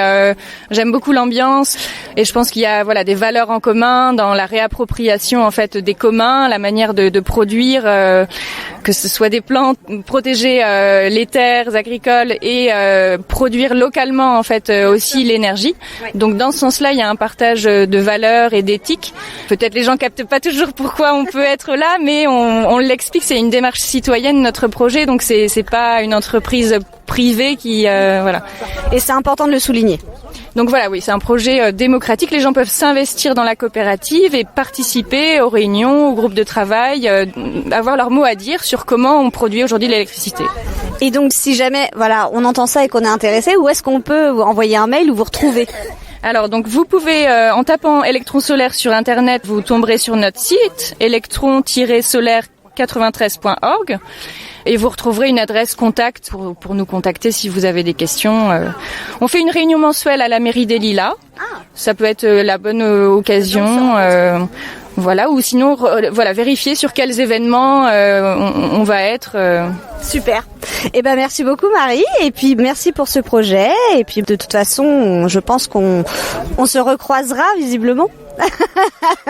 S6: j'aime beaucoup l'ambiance et je pense qu'il y a des valeurs en commun dans la réappropriation en fait des communs, la manière de produire, que ce soit des plantes, protéger les terres agricoles et produire localement en fait aussi l'énergie. Donc dans ce sens-là, il y a un partage de valeurs et d'éthique. Peut-être les gens captent pas toujours pourquoi on peut être là, mais on l'explique, c'est une démarche citoyenne notre projet, donc c'est pas une entreprise privée qui
S1: Et c'est important de le souligner.
S6: Donc c'est un projet démocratique. Les gens peuvent s'investir dans la coopérative et participer aux réunions, aux groupes de travail, avoir leur mot à dire sur comment on produit aujourd'hui l'électricité.
S1: Et donc si jamais on entend ça et qu'on est intéressé, où est-ce qu'on peut vous envoyer un mail ou vous retrouver ?
S6: Alors donc vous pouvez en tapant électron solaire sur internet, vous tomberez sur notre site electron-solaire93.org. Et vous retrouverez une adresse contact pour nous contacter si vous avez des questions. On fait une réunion mensuelle à la mairie des Lilas. Ça peut être la bonne occasion. Ou sinon vérifier sur quels événements on va être.
S1: Super. Merci beaucoup Marie et puis merci pour ce projet et puis de toute façon je pense qu'on se recroisera visiblement.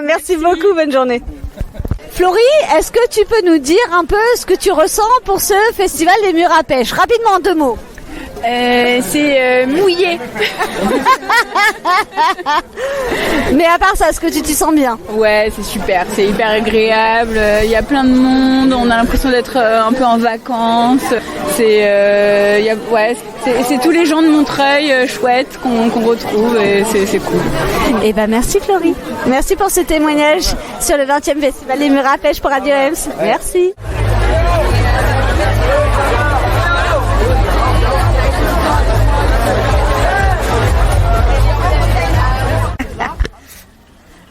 S1: Merci beaucoup, bonne journée. Florie, est-ce que tu peux nous dire un peu ce que tu ressens pour ce Festival des Murs à Pêche ? Rapidement, en 2 mots.
S7: C'est mouillé.
S1: Mais à part ça, est-ce que tu t'y sens bien ?
S7: Ouais, c'est super, c'est hyper agréable. Il y a plein de monde, on a l'impression d'être un peu en vacances. C'est tous les gens de Montreuil chouettes qu'on retrouve et c'est cool.
S1: Merci Florie. Merci pour ce témoignage sur le 20e Festival des Murs à Pêche pour Radio EMS. Merci.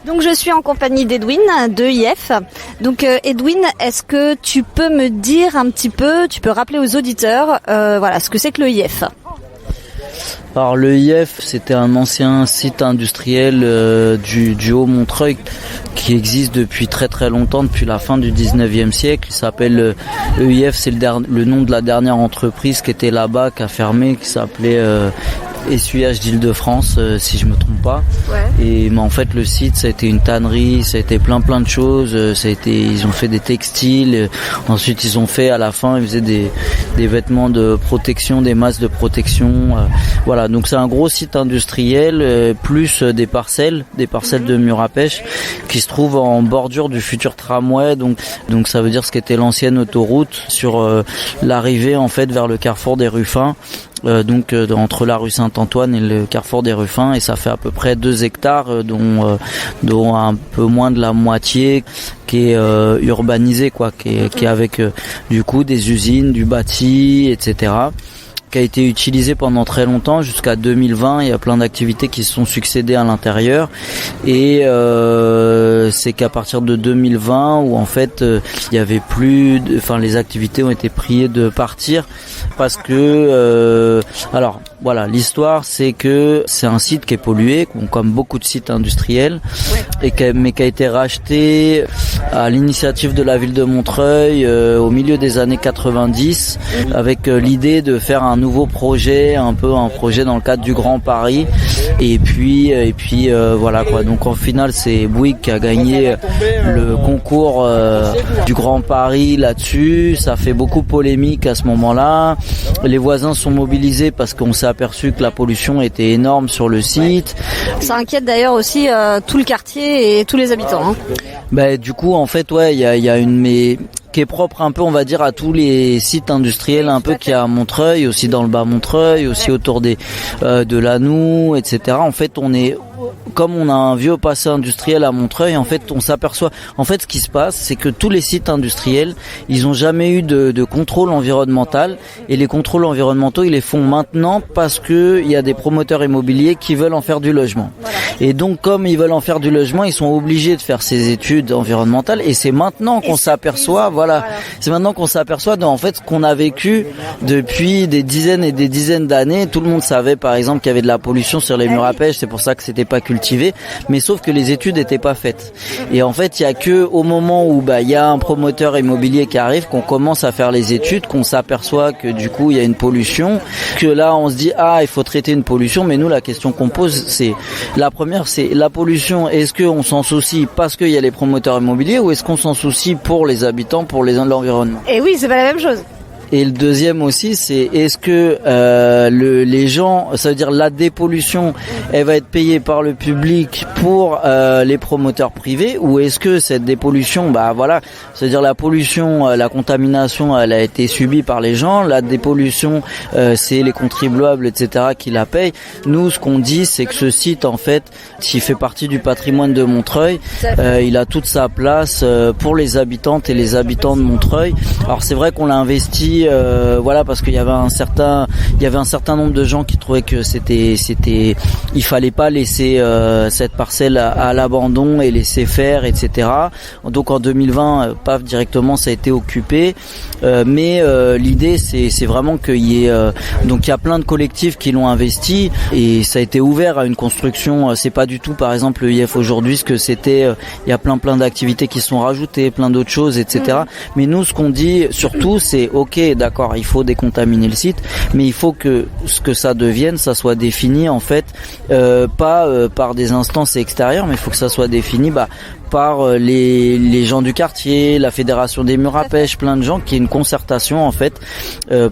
S1: Donc je suis en compagnie d'Edwin de IF. Donc Edwin, est-ce que tu peux me dire un petit peu, tu peux rappeler aux auditeurs ce que c'est que le IF ?
S8: Alors le IF, c'était un ancien site industriel du Haut-Montreuil qui existe depuis très très longtemps, depuis la fin du 19e siècle. Il s'appelle EIF, c'est le nom de la dernière entreprise qui était là-bas, qui a fermé, qui s'appelait Essuyage d'Île-de-France, si je me trompe pas. Ouais. Et mais en fait le site, ça a été une tannerie, ça a été plein de choses. Ils ont fait des textiles. Ensuite ils ont fait, à la fin, ils faisaient des vêtements de protection, des masques de protection. Donc c'est un gros site industriel, plus des parcelles de murs à pêche qui se trouvent en bordure du futur tramway. Donc ça veut dire ce qu'était l'ancienne autoroute sur l'arrivée en fait vers le carrefour des Ruffins. Entre la rue Saint-Antoine et le carrefour des Ruffins, et ça fait à peu près 2 hectares dont un peu moins de la moitié qui est urbanisé qui est avec du coup des usines, du bâti, etc., qui a été utilisé pendant très longtemps jusqu'à 2020. Il y a plein d'activités qui se sont succédées à l'intérieur et c'est qu'à partir de 2020 où en fait il y avait les activités ont été priées de partir parce que l'histoire c'est que c'est un site qui est pollué comme beaucoup de sites industriels mais qui a été racheté à l'initiative de la ville de Montreuil au milieu des années 90 avec l'idée de faire un nouveau projet, un projet dans le cadre du Grand Paris et puis donc en final c'est Bouygues qui a gagné le concours du Grand Paris là-dessus. Ça fait beaucoup polémique à ce moment-là. Les voisins sont mobilisés parce qu'on s'est aperçu que la pollution était énorme sur le site.
S1: Ça inquiète d'ailleurs aussi tout le quartier et tous les habitants.
S8: Du coup en fait il y a qui est propre un peu, on va dire, à tous les sites industriels un peu qu'il y a à Montreuil, aussi dans le bas Montreuil, aussi autour de Lannou, etc. En fait, on est comme on a un vieux passé industriel à Montreuil, en fait, on s'aperçoit. En fait, ce qui se passe, c'est que tous les sites industriels, ils ont jamais eu de contrôle environnemental, et les contrôles environnementaux, ils les font maintenant parce que il y a des promoteurs immobiliers qui veulent en faire du logement. Voilà. Et donc, comme ils veulent en faire du logement, ils sont obligés de faire ces études environnementales, et c'est maintenant qu'on s'aperçoit, c'est maintenant qu'on s'aperçoit en fait ce qu'on a vécu depuis des dizaines et des dizaines d'années. Tout le monde savait, par exemple, qu'il y avait de la pollution sur les murs à pêche, c'est pour ça que c'était pas cultivé, mais sauf que les études n'étaient pas faites. Et en fait, il y a que au moment où il y a un promoteur immobilier qui arrive qu'on commence à faire les études, qu'on s'aperçoit que du coup il y a une pollution, que là on se dit il faut traiter une pollution. Mais nous, la question qu'on pose, c'est la première, c'est la pollution. Est-ce qu'on s'en soucie parce qu'il y a les promoteurs immobiliers, ou est-ce qu'on s'en soucie pour les habitants, pour l'environnement?
S1: Et oui, c'est pas la même chose.
S8: Et le deuxième aussi, c'est est-ce que les gens, ça veut dire la dépollution, elle va être payée par le public pour les promoteurs privés, ou est-ce que cette dépollution, ça veut dire la pollution, la contamination, elle a été subie par les gens, la dépollution, c'est les contribuables, etc. qui la payent. Nous, ce qu'on dit, c'est que ce site, en fait, qui fait partie du patrimoine de Montreuil, il a toute sa place pour les habitantes et les habitants de Montreuil. Alors c'est vrai qu'on l'a investi. Parce qu'il y avait un certain nombre de gens qui trouvaient que il fallait pas laisser cette parcelle à l'abandon et laisser faire, etc. Donc en 2020, directement ça a été occupé, mais l'idée c'est vraiment qu'il y ait donc il y a plein de collectifs qui l'ont investi, et ça a été ouvert à une construction. C'est pas du tout, par exemple, le IF aujourd'hui, ce que c'était. Il y a plein d'activités qui sont rajoutées, plein d'autres choses, etc. Mais nous, ce qu'on dit surtout, c'est ok, d'accord, il faut décontaminer le site, mais il faut que ce que ça devienne, ça soit défini en fait, pas par des instances extérieures, mais il faut que ça soit défini par les gens du quartier, la fédération des murs à pêche, plein de gens, qui est une concertation en fait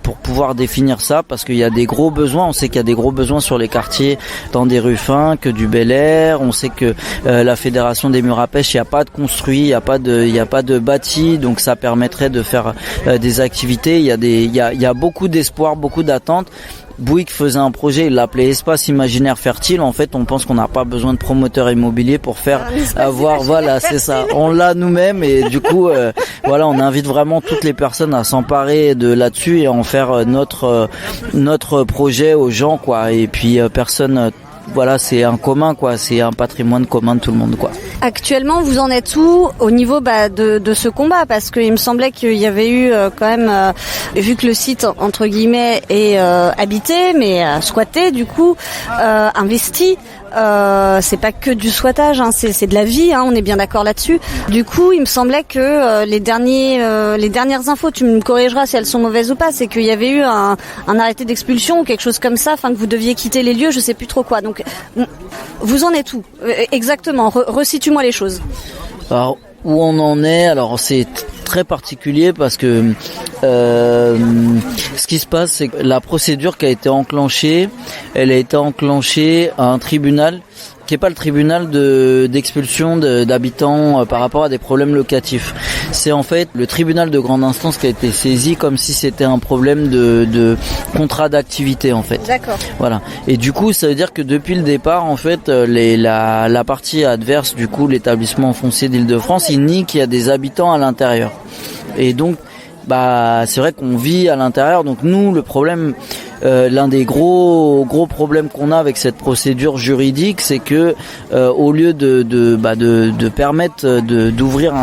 S8: pour pouvoir définir ça, parce qu'il y a des gros besoins. On sait qu'il y a des gros besoins sur les quartiers, dans des Ruffins, que du Bel Air. On sait que la fédération des murs à pêche, il n'y a pas de construit, il n'y a pas de bâti, donc ça permettrait de faire des activités. Il y a beaucoup d'espoir, beaucoup d'attentes. Bouygues faisait un projet, il l'appelait Espace Imaginaire Fertile. En fait, on pense qu'on n'a pas besoin de promoteurs immobiliers pour faire c'est ça. On l'a nous-mêmes, et du coup, on invite vraiment toutes les personnes à s'emparer de là-dessus et à en faire notre projet aux gens, quoi. Et puis personne. C'est un commun, quoi. C'est un patrimoine commun de tout le monde, quoi.
S1: Actuellement, vous en êtes où au niveau de ce combat? Parce qu'il me semblait qu'il y avait eu quand même, vu que le site entre guillemets est habité, mais squatté, du coup, investi. C'est pas que du squattage, c'est de la vie, on est bien d'accord là-dessus. Du coup, il me semblait que les dernières infos, tu me corrigeras si elles sont mauvaises ou pas, c'est qu'il y avait eu un arrêté d'expulsion ou quelque chose comme ça, que vous deviez quitter les lieux, je sais plus trop quoi. Donc, vous en êtes où exactement? Resitue-moi les choses.
S8: Alors, où on en est, alors c'est très particulier parce que ce qui se passe, c'est que la procédure qui a été enclenchée, elle a été enclenchée à un tribunal qui est pas le tribunal d'expulsion d'habitants par rapport à des problèmes locatifs. C'est en fait le tribunal de grande instance qui a été saisi comme si c'était un problème de contrat d'activité, en fait.
S1: D'accord.
S8: Voilà. Et du coup, ça veut dire que depuis le départ, en fait, la partie adverse, du coup, l'établissement foncier d'Île-de-France, il nie qu'il y a des habitants à l'intérieur. Et donc, c'est vrai qu'on vit à l'intérieur. Donc nous, le problème, l'un des gros problèmes qu'on a avec cette procédure juridique, c'est que au lieu de permettre d'ouvrir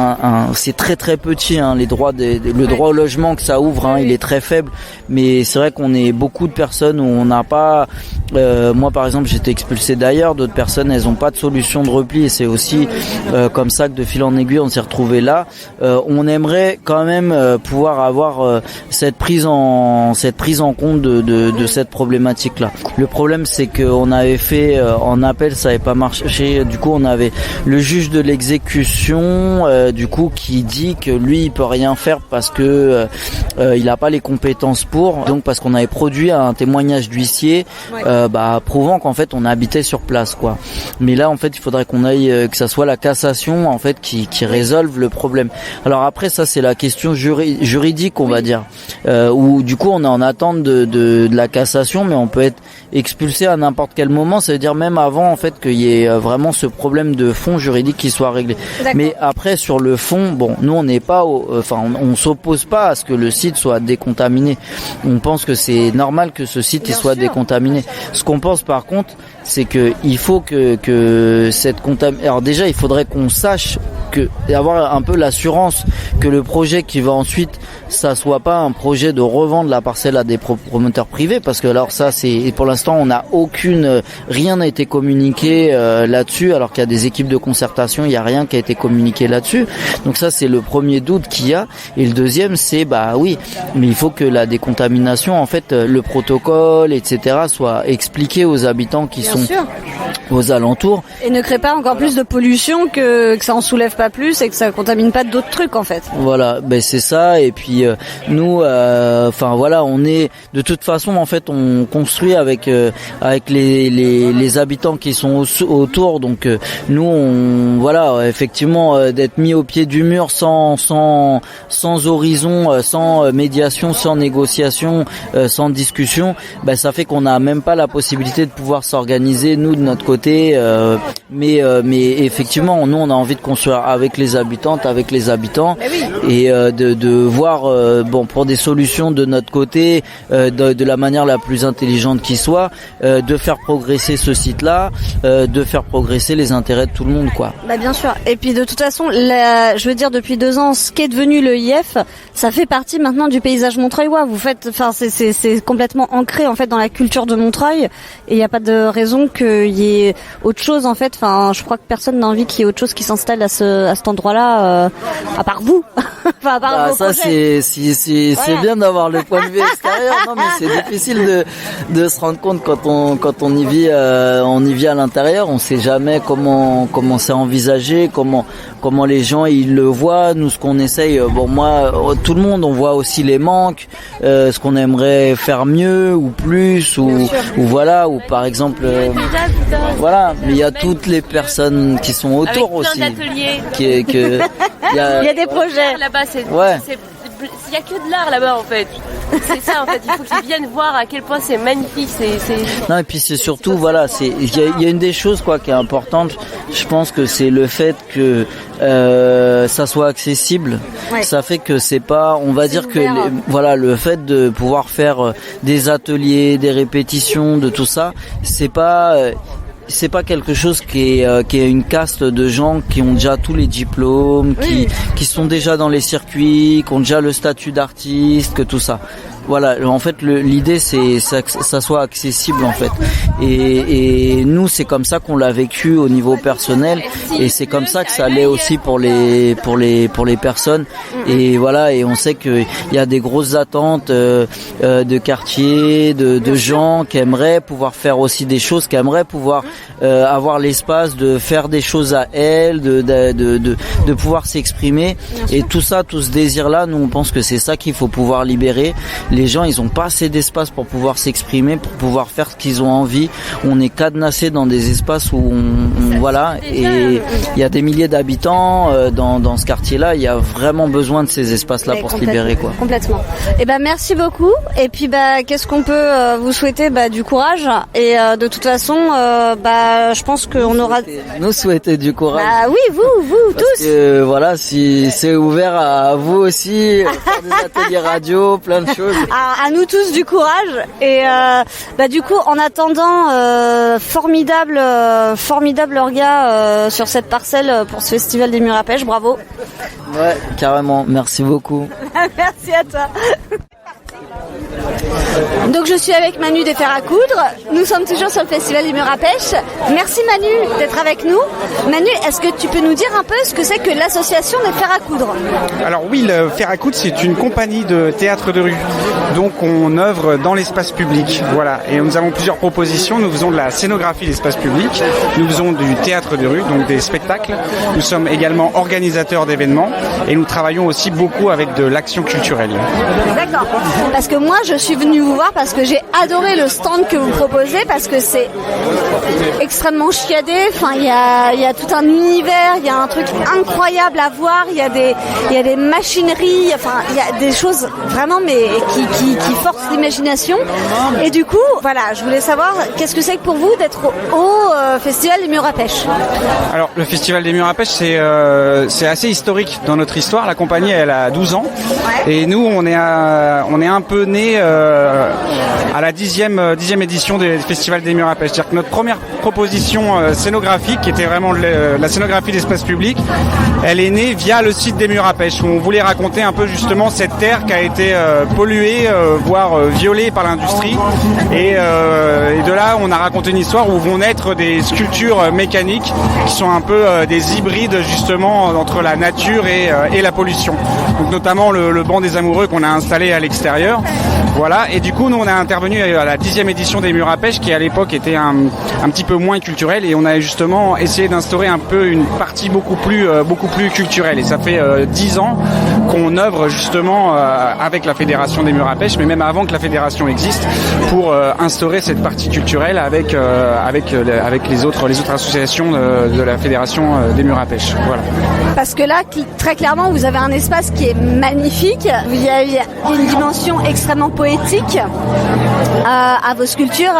S8: c'est très très petit, le droit au logement que ça ouvre, il est très faible. Mais c'est vrai qu'on est beaucoup de personnes où on n'a pas. Moi par exemple, j'étais expulsé d'ailleurs. D'autres personnes, elles ont pas de solution de repli, et c'est aussi comme ça que de fil en aiguille on s'est retrouvé là. On aimerait quand même pouvoir avoir cette prise en compte de cette problématique là. Le problème, c'est qu'on avait fait en appel, ça n'avait pas marché. Du coup, on avait le juge de l'exécution du coup qui dit que lui il peut rien faire parce que il n'a pas les compétences pour. Donc parce qu'on avait produit un témoignage d'huissier prouvant qu'en fait on habitait sur place, quoi. Mais là en fait il faudrait qu'on aille que ça soit la cassation en fait qui résolve le problème. Alors après ça c'est la question juridique, on va dire, où du coup on est en attente de de la cassation, mais on peut être expulsé à n'importe quel moment. Ça veut dire même avant en fait qu'il y ait vraiment ce problème de fond juridique qui soit réglé.
S1: D'accord.
S8: Mais après sur le fond, bon, nous on n'est pas, on s'oppose pas à ce que le site soit décontaminé. On pense que c'est normal que ce site il soit décontaminé. Ce qu'on pense par contre, c'est que il faut que cette contamination. Alors déjà, il faudrait qu'on sache avoir un peu l'assurance que le projet qui va ensuite, ça soit pas un projet de revendre la parcelle à des promoteurs privés, parce que alors ça c'est, pour l'instant on n'a rien n'a été communiqué là-dessus, alors qu'il y a des équipes de concertation, il y a rien qui a été communiqué là-dessus. Donc ça c'est le premier doute qu'il y a. Et le deuxième c'est oui, mais il faut que la décontamination, en fait, le protocole, etc. soit expliqué aux habitants qui sont aux alentours.
S1: Et ne crée pas encore plus de pollution que ça en soulève pas plus et que ça contamine pas d'autres trucs en fait.
S8: Voilà, c'est ça. Et puis nous, on est de toute façon en fait on construit avec les habitants qui sont autour. Donc nous effectivement d'être mis au pied du mur sans horizon, sans médiation, sans négociation, sans discussion, ça fait qu'on n'a même pas la possibilité de pouvoir s'organiser nous de notre côté. Mais effectivement nous on a envie de construire avec les habitantes, avec les habitants, et de voir pour des solutions de notre côté, de la manière la plus intelligente qui soit, de faire progresser ce site-là, de faire progresser les intérêts de tout le monde, quoi.
S1: Bien sûr. Et puis de toute façon, je veux dire, depuis 2 ans, ce qui est devenu le IF, ça fait partie maintenant du paysage montreuillois. C'est complètement ancré en fait dans la culture de Montreuil, et il n'y a pas de raison qu'il y ait autre chose en fait. Je crois que personne n'a envie qu'il y ait autre chose qui s'installe à cet endroit-là, à part vous. À part vos projets.
S8: C'est bien d'avoir le point de vue extérieur. Non, mais c'est difficile de se rendre compte quand on y vit à l'intérieur. On sait jamais comment c'est envisagé, comment les gens ils le voient. Nous, ce qu'on essaye, tout le monde, on voit aussi les manques, ce qu'on aimerait faire mieux ou plus, ou par exemple, mais il y a toutes les personnes qui sont autour aussi.
S1: Il y a des projets
S9: là-bas, il y a que de l'art là-bas en fait. C'est ça en fait, il faut qu'ils viennent voir à quel point c'est magnifique.
S8: Non, et puis c'est surtout il y a une des choses qui est importante. Je pense que c'est le fait que ça soit accessible. Ouais. Ça fait que c'est pas, on va dire que le fait de pouvoir faire des ateliers, des répétitions, de tout ça, c'est pas quelque chose qui est une caste de gens qui ont déjà tous les diplômes, qui sont déjà dans les circuits, qui ont déjà le statut d'artiste, que tout ça. Voilà, en fait l'idée c'est que ça soit accessible en fait. Et nous c'est comme ça qu'on l'a vécu au niveau personnel, et c'est comme ça que ça l'est aussi pour les personnes. Et voilà, et on sait que il y a des grosses attentes de quartiers, de gens qui aimeraient pouvoir faire aussi des choses, qui aimeraient pouvoir avoir l'espace de faire des choses à elles, de pouvoir s'exprimer. Et tout ça, tout ce désir là, nous on pense que c'est ça qu'il faut pouvoir libérer. Les gens, ils ont pas assez d'espace pour pouvoir s'exprimer, pour pouvoir faire ce qu'ils ont envie. On est cadenassé dans des espaces où et il y a des milliers d'habitants dans ce quartier-là. Il y a vraiment besoin de ces espaces-là pour se libérer, quoi.
S1: Complètement. Et merci beaucoup. Et puis qu'est-ce qu'on peut vous souhaiter? Du courage. Et de toute façon, je pense qu'on aura.
S8: Nous souhaiter du courage.
S1: Oui, vous tous.
S8: Que, si c'est ouvert à vous aussi, faire des ateliers radio, plein de choses.
S1: À nous tous du courage. Et du coup, en attendant, formidable orga sur cette parcelle pour ce festival des Murs à Pêche. Bravo.
S8: Ouais, carrément. Merci beaucoup.
S1: Merci à toi. Donc je suis avec Manu des Fers à Coudre. Nous sommes toujours sur le festival des Murs à Pêche. Merci Manu d'être avec nous. Manu, est-ce que tu peux nous dire un peu ce que c'est que l'association des Fers à Coudre?
S10: Alors oui, le Fer à Coudre, c'est une compagnie de théâtre de rue. Donc on œuvre dans l'espace public. Voilà. Et nous avons plusieurs propositions. Nous faisons de la scénographie d'espace public. Nous faisons du théâtre de rue, donc des spectacles. Nous sommes également organisateurs d'événements. Et nous travaillons aussi beaucoup avec de l'action culturelle.
S1: D'accord. Parce que moi, je suis venue vous voir parce que j'ai adoré le stand que vous proposez, parce que c'est extrêmement chiadé. Enfin, il y a tout un univers, il y a un truc incroyable à voir, il y a des machineries, enfin, il y a des choses vraiment, mais qui forcent l'imagination. Et du coup, voilà, je voulais savoir, qu'est-ce que c'est que pour vous d'être au Festival des Murs à Pêche?
S10: Alors, le Festival des Murs à Pêche, c'est assez historique dans notre histoire. La compagnie, elle a 12 ans. Ouais. Et nous, on est un peu né à la 10e édition des Festivals des Murs à Pêche. C'est-à-dire que notre première proposition scénographique, qui était vraiment la scénographie d'espace public, elle est née via le site des Murs à Pêche, où on voulait raconter un peu justement cette terre qui a été polluée, voire violée par l'industrie. Et de là, on a raconté une histoire où vont naître des sculptures mécaniques qui sont un peu des hybrides justement entre la nature et la pollution. Donc notamment le banc des amoureux qu'on a installé à l'extérieur. Voilà, et du coup nous on a intervenu à la 10e édition des Murs à Pêche, qui à l'époque était un petit peu moins culturelle, et on a justement essayé d'instaurer un peu une partie beaucoup plus culturelle. Et ça fait 10 ans qu'on œuvre justement avec la Fédération des Murs à Pêche, mais même avant que la fédération existe, pour instaurer cette partie culturelle avec les autres associations de la Fédération des Murs à Pêche. Voilà.
S1: Parce que là, très clairement, vous avez un espace qui est magnifique. Il y a une dimension extrêmement poétique à vos sculptures.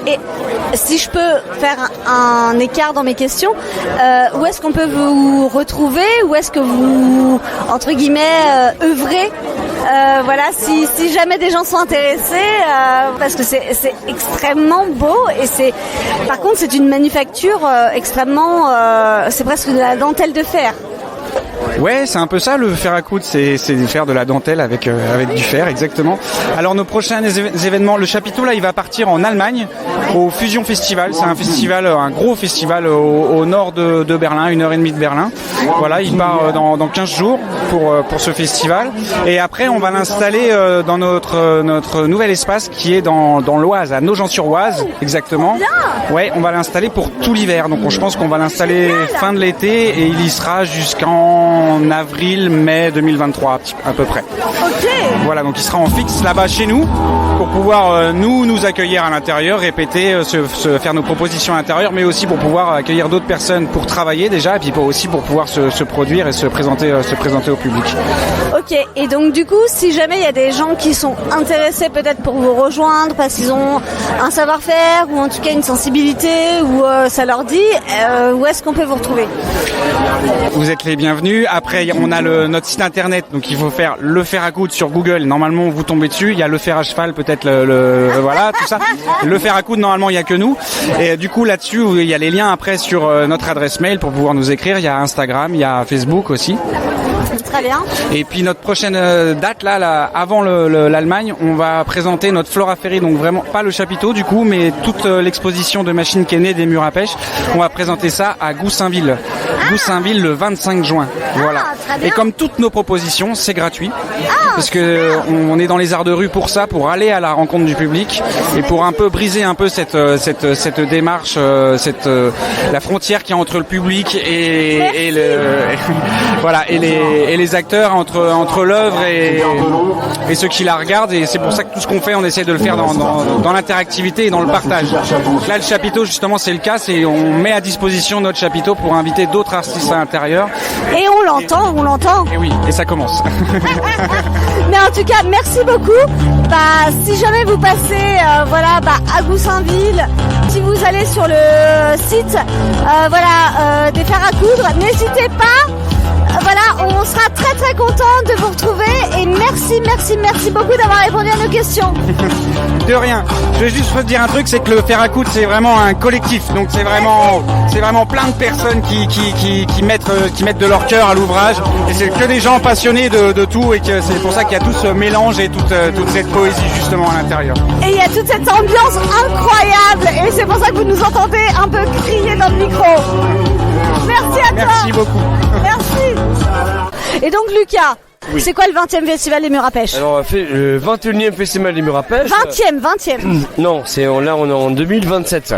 S1: Et si je peux faire un écart dans mes questions, où est-ce qu'on peut vous retrouver? Où est-ce que vous, entre guillemets, œuvrez? Voilà, si jamais des gens sont intéressés, parce que c'est extrêmement beau, et par contre c'est une manufacture extrêmement, c'est presque de la dentelle de fer.
S10: Ouais, c'est un peu ça le fer à coudre, c'est faire de la dentelle avec du fer, exactement. Alors nos prochains événements, le chapiteau là, il va partir en Allemagne au Fusion Festival. C'est un festival, un gros festival au nord de Berlin, 1h30 de Berlin. Voilà, il part dans 15 jours pour ce festival. Et après, on va l'installer dans notre nouvel espace qui est dans l'Oise, à Nogent-sur-Oise, exactement. Ouais, on va l'installer pour tout l'hiver. Donc je pense qu'on va l'installer fin de l'été, et il y sera jusqu'en avril-mai 2023 à peu près.
S1: Ok.
S10: Voilà, donc il sera en fixe là-bas chez nous pour pouvoir nous accueillir à l'intérieur, répéter, faire nos propositions à l'intérieur, mais aussi pour pouvoir accueillir d'autres personnes pour travailler déjà, et puis aussi pour pouvoir se produire et se présenter au public.
S1: Ok, et donc du coup, si jamais il y a des gens qui sont intéressés peut-être pour vous rejoindre parce qu'ils ont un savoir-faire ou en tout cas une sensibilité, ou ça leur dit, où est-ce qu'on peut vous retrouver?
S10: Vous êtes les bienvenus. Après, on a notre site internet, donc il faut faire le fer à coudre sur Google. Normalement, vous tombez dessus. Il y a le fer à cheval, peut-être voilà, tout ça. Le fer à coudre, normalement, il y a que nous. Et du coup, là-dessus, il y a les liens après sur notre adresse mail pour pouvoir nous écrire. Il y a Instagram, il y a Facebook aussi.
S1: Très bien.
S10: Et puis notre prochaine date là avant l'Allemagne, on va présenter notre Flora Ferry, donc vraiment pas le chapiteau du coup, mais toute l'exposition de machines qui est née des Murs à Pêche. On va présenter ça à Goussainville. Goussainville le 25 juin. Voilà. Et comme toutes nos propositions, c'est gratuit. Parce que on est dans les arts de rue pour ça, pour aller à la rencontre du public et pour un peu briser un peu cette démarche, la frontière qu'il y a entre le public et voilà, et les acteurs, entre l'œuvre et ceux qui la regardent. Et c'est pour ça que tout ce qu'on fait, on essaie de le faire dans l'interactivité et dans le partage. Là, le chapiteau, justement, c'est le cas. On met à disposition notre chapiteau pour inviter d'autres artistes à l'intérieur.
S1: Et on l'entend.
S10: Et oui, et ça commence.
S1: Mais en tout cas, merci beaucoup. Si jamais vous passez à Goussainville, si vous allez sur le site des fers à coudre, n'hésitez pas. Voilà, on sera très très content de vous retrouver, et merci beaucoup d'avoir répondu à nos questions.
S10: De rien. Je vais juste vous dire un truc, c'est que le fer à coudre, c'est vraiment un collectif. Donc c'est vraiment plein de personnes qui mettent de leur cœur à l'ouvrage, et c'est que des gens passionnés de tout, et que c'est pour ça qu'il y a tout ce mélange et toute cette poésie justement à l'intérieur.
S1: Et il y a toute cette ambiance incroyable, et c'est pour ça que vous nous entendez un peu crier dans le micro. Merci à toi.
S10: Merci beaucoup.
S1: Merci. Et donc Lucas,
S11: oui.
S1: C'est quoi le 20e Festival des Murs à Pêche?
S11: Alors on a fait le 21e Festival des Murs à Pêche.
S1: 20e.
S11: Non, on est en 2027.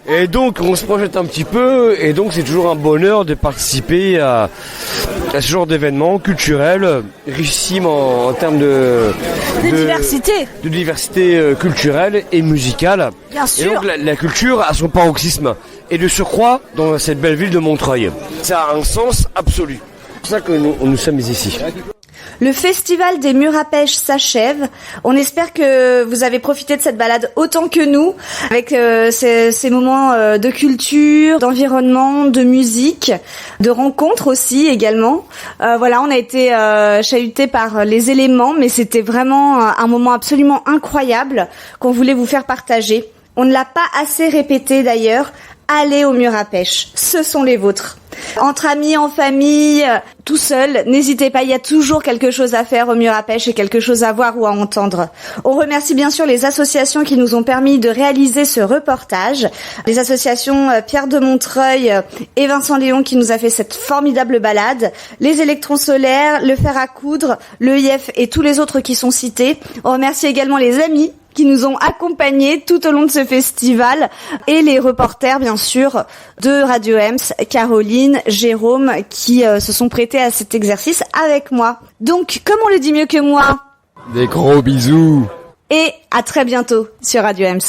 S11: Et donc on se projette un petit peu, et donc c'est toujours un bonheur de participer à ce genre d'événement culturel, richissime en termes de diversité culturelle et musicale.
S1: Bien sûr.
S11: Et donc la culture a son paroxysme, et de surcroît dans cette belle ville de Montreuil. Ça a un sens absolu. C'est pour ça que nous sommes ici.
S1: Le festival des murs à pêche s'achève. On espère que vous avez profité de cette balade autant que nous, avec ces moments de culture, d'environnement, de musique, de rencontres aussi également. Voilà, on a été chahutés par les éléments, mais c'était vraiment un moment absolument incroyable qu'on voulait vous faire partager. On ne l'a pas assez répété d'ailleurs. Allez aux murs à pêche, ce sont les vôtres. Entre amis, en famille, tout seul, n'hésitez pas, il y a toujours quelque chose à faire au mur à pêche et quelque chose à voir ou à entendre. On remercie bien sûr les associations qui nous ont permis de réaliser ce reportage. Les associations Pierre de Montreuil et Vincent Léon qui nous a fait cette formidable balade. Les électrons solaires, le fer à coudre, le IF et tous les autres qui sont cités. On remercie également les amis qui nous ont accompagnés tout au long de ce festival et les reporters bien sûr de Radio Ems, Caroline, Jérôme qui se sont prêtés à cet exercice avec moi. Donc comme on le dit mieux que moi,
S11: des gros bisous
S1: et à très bientôt sur Radio Ems.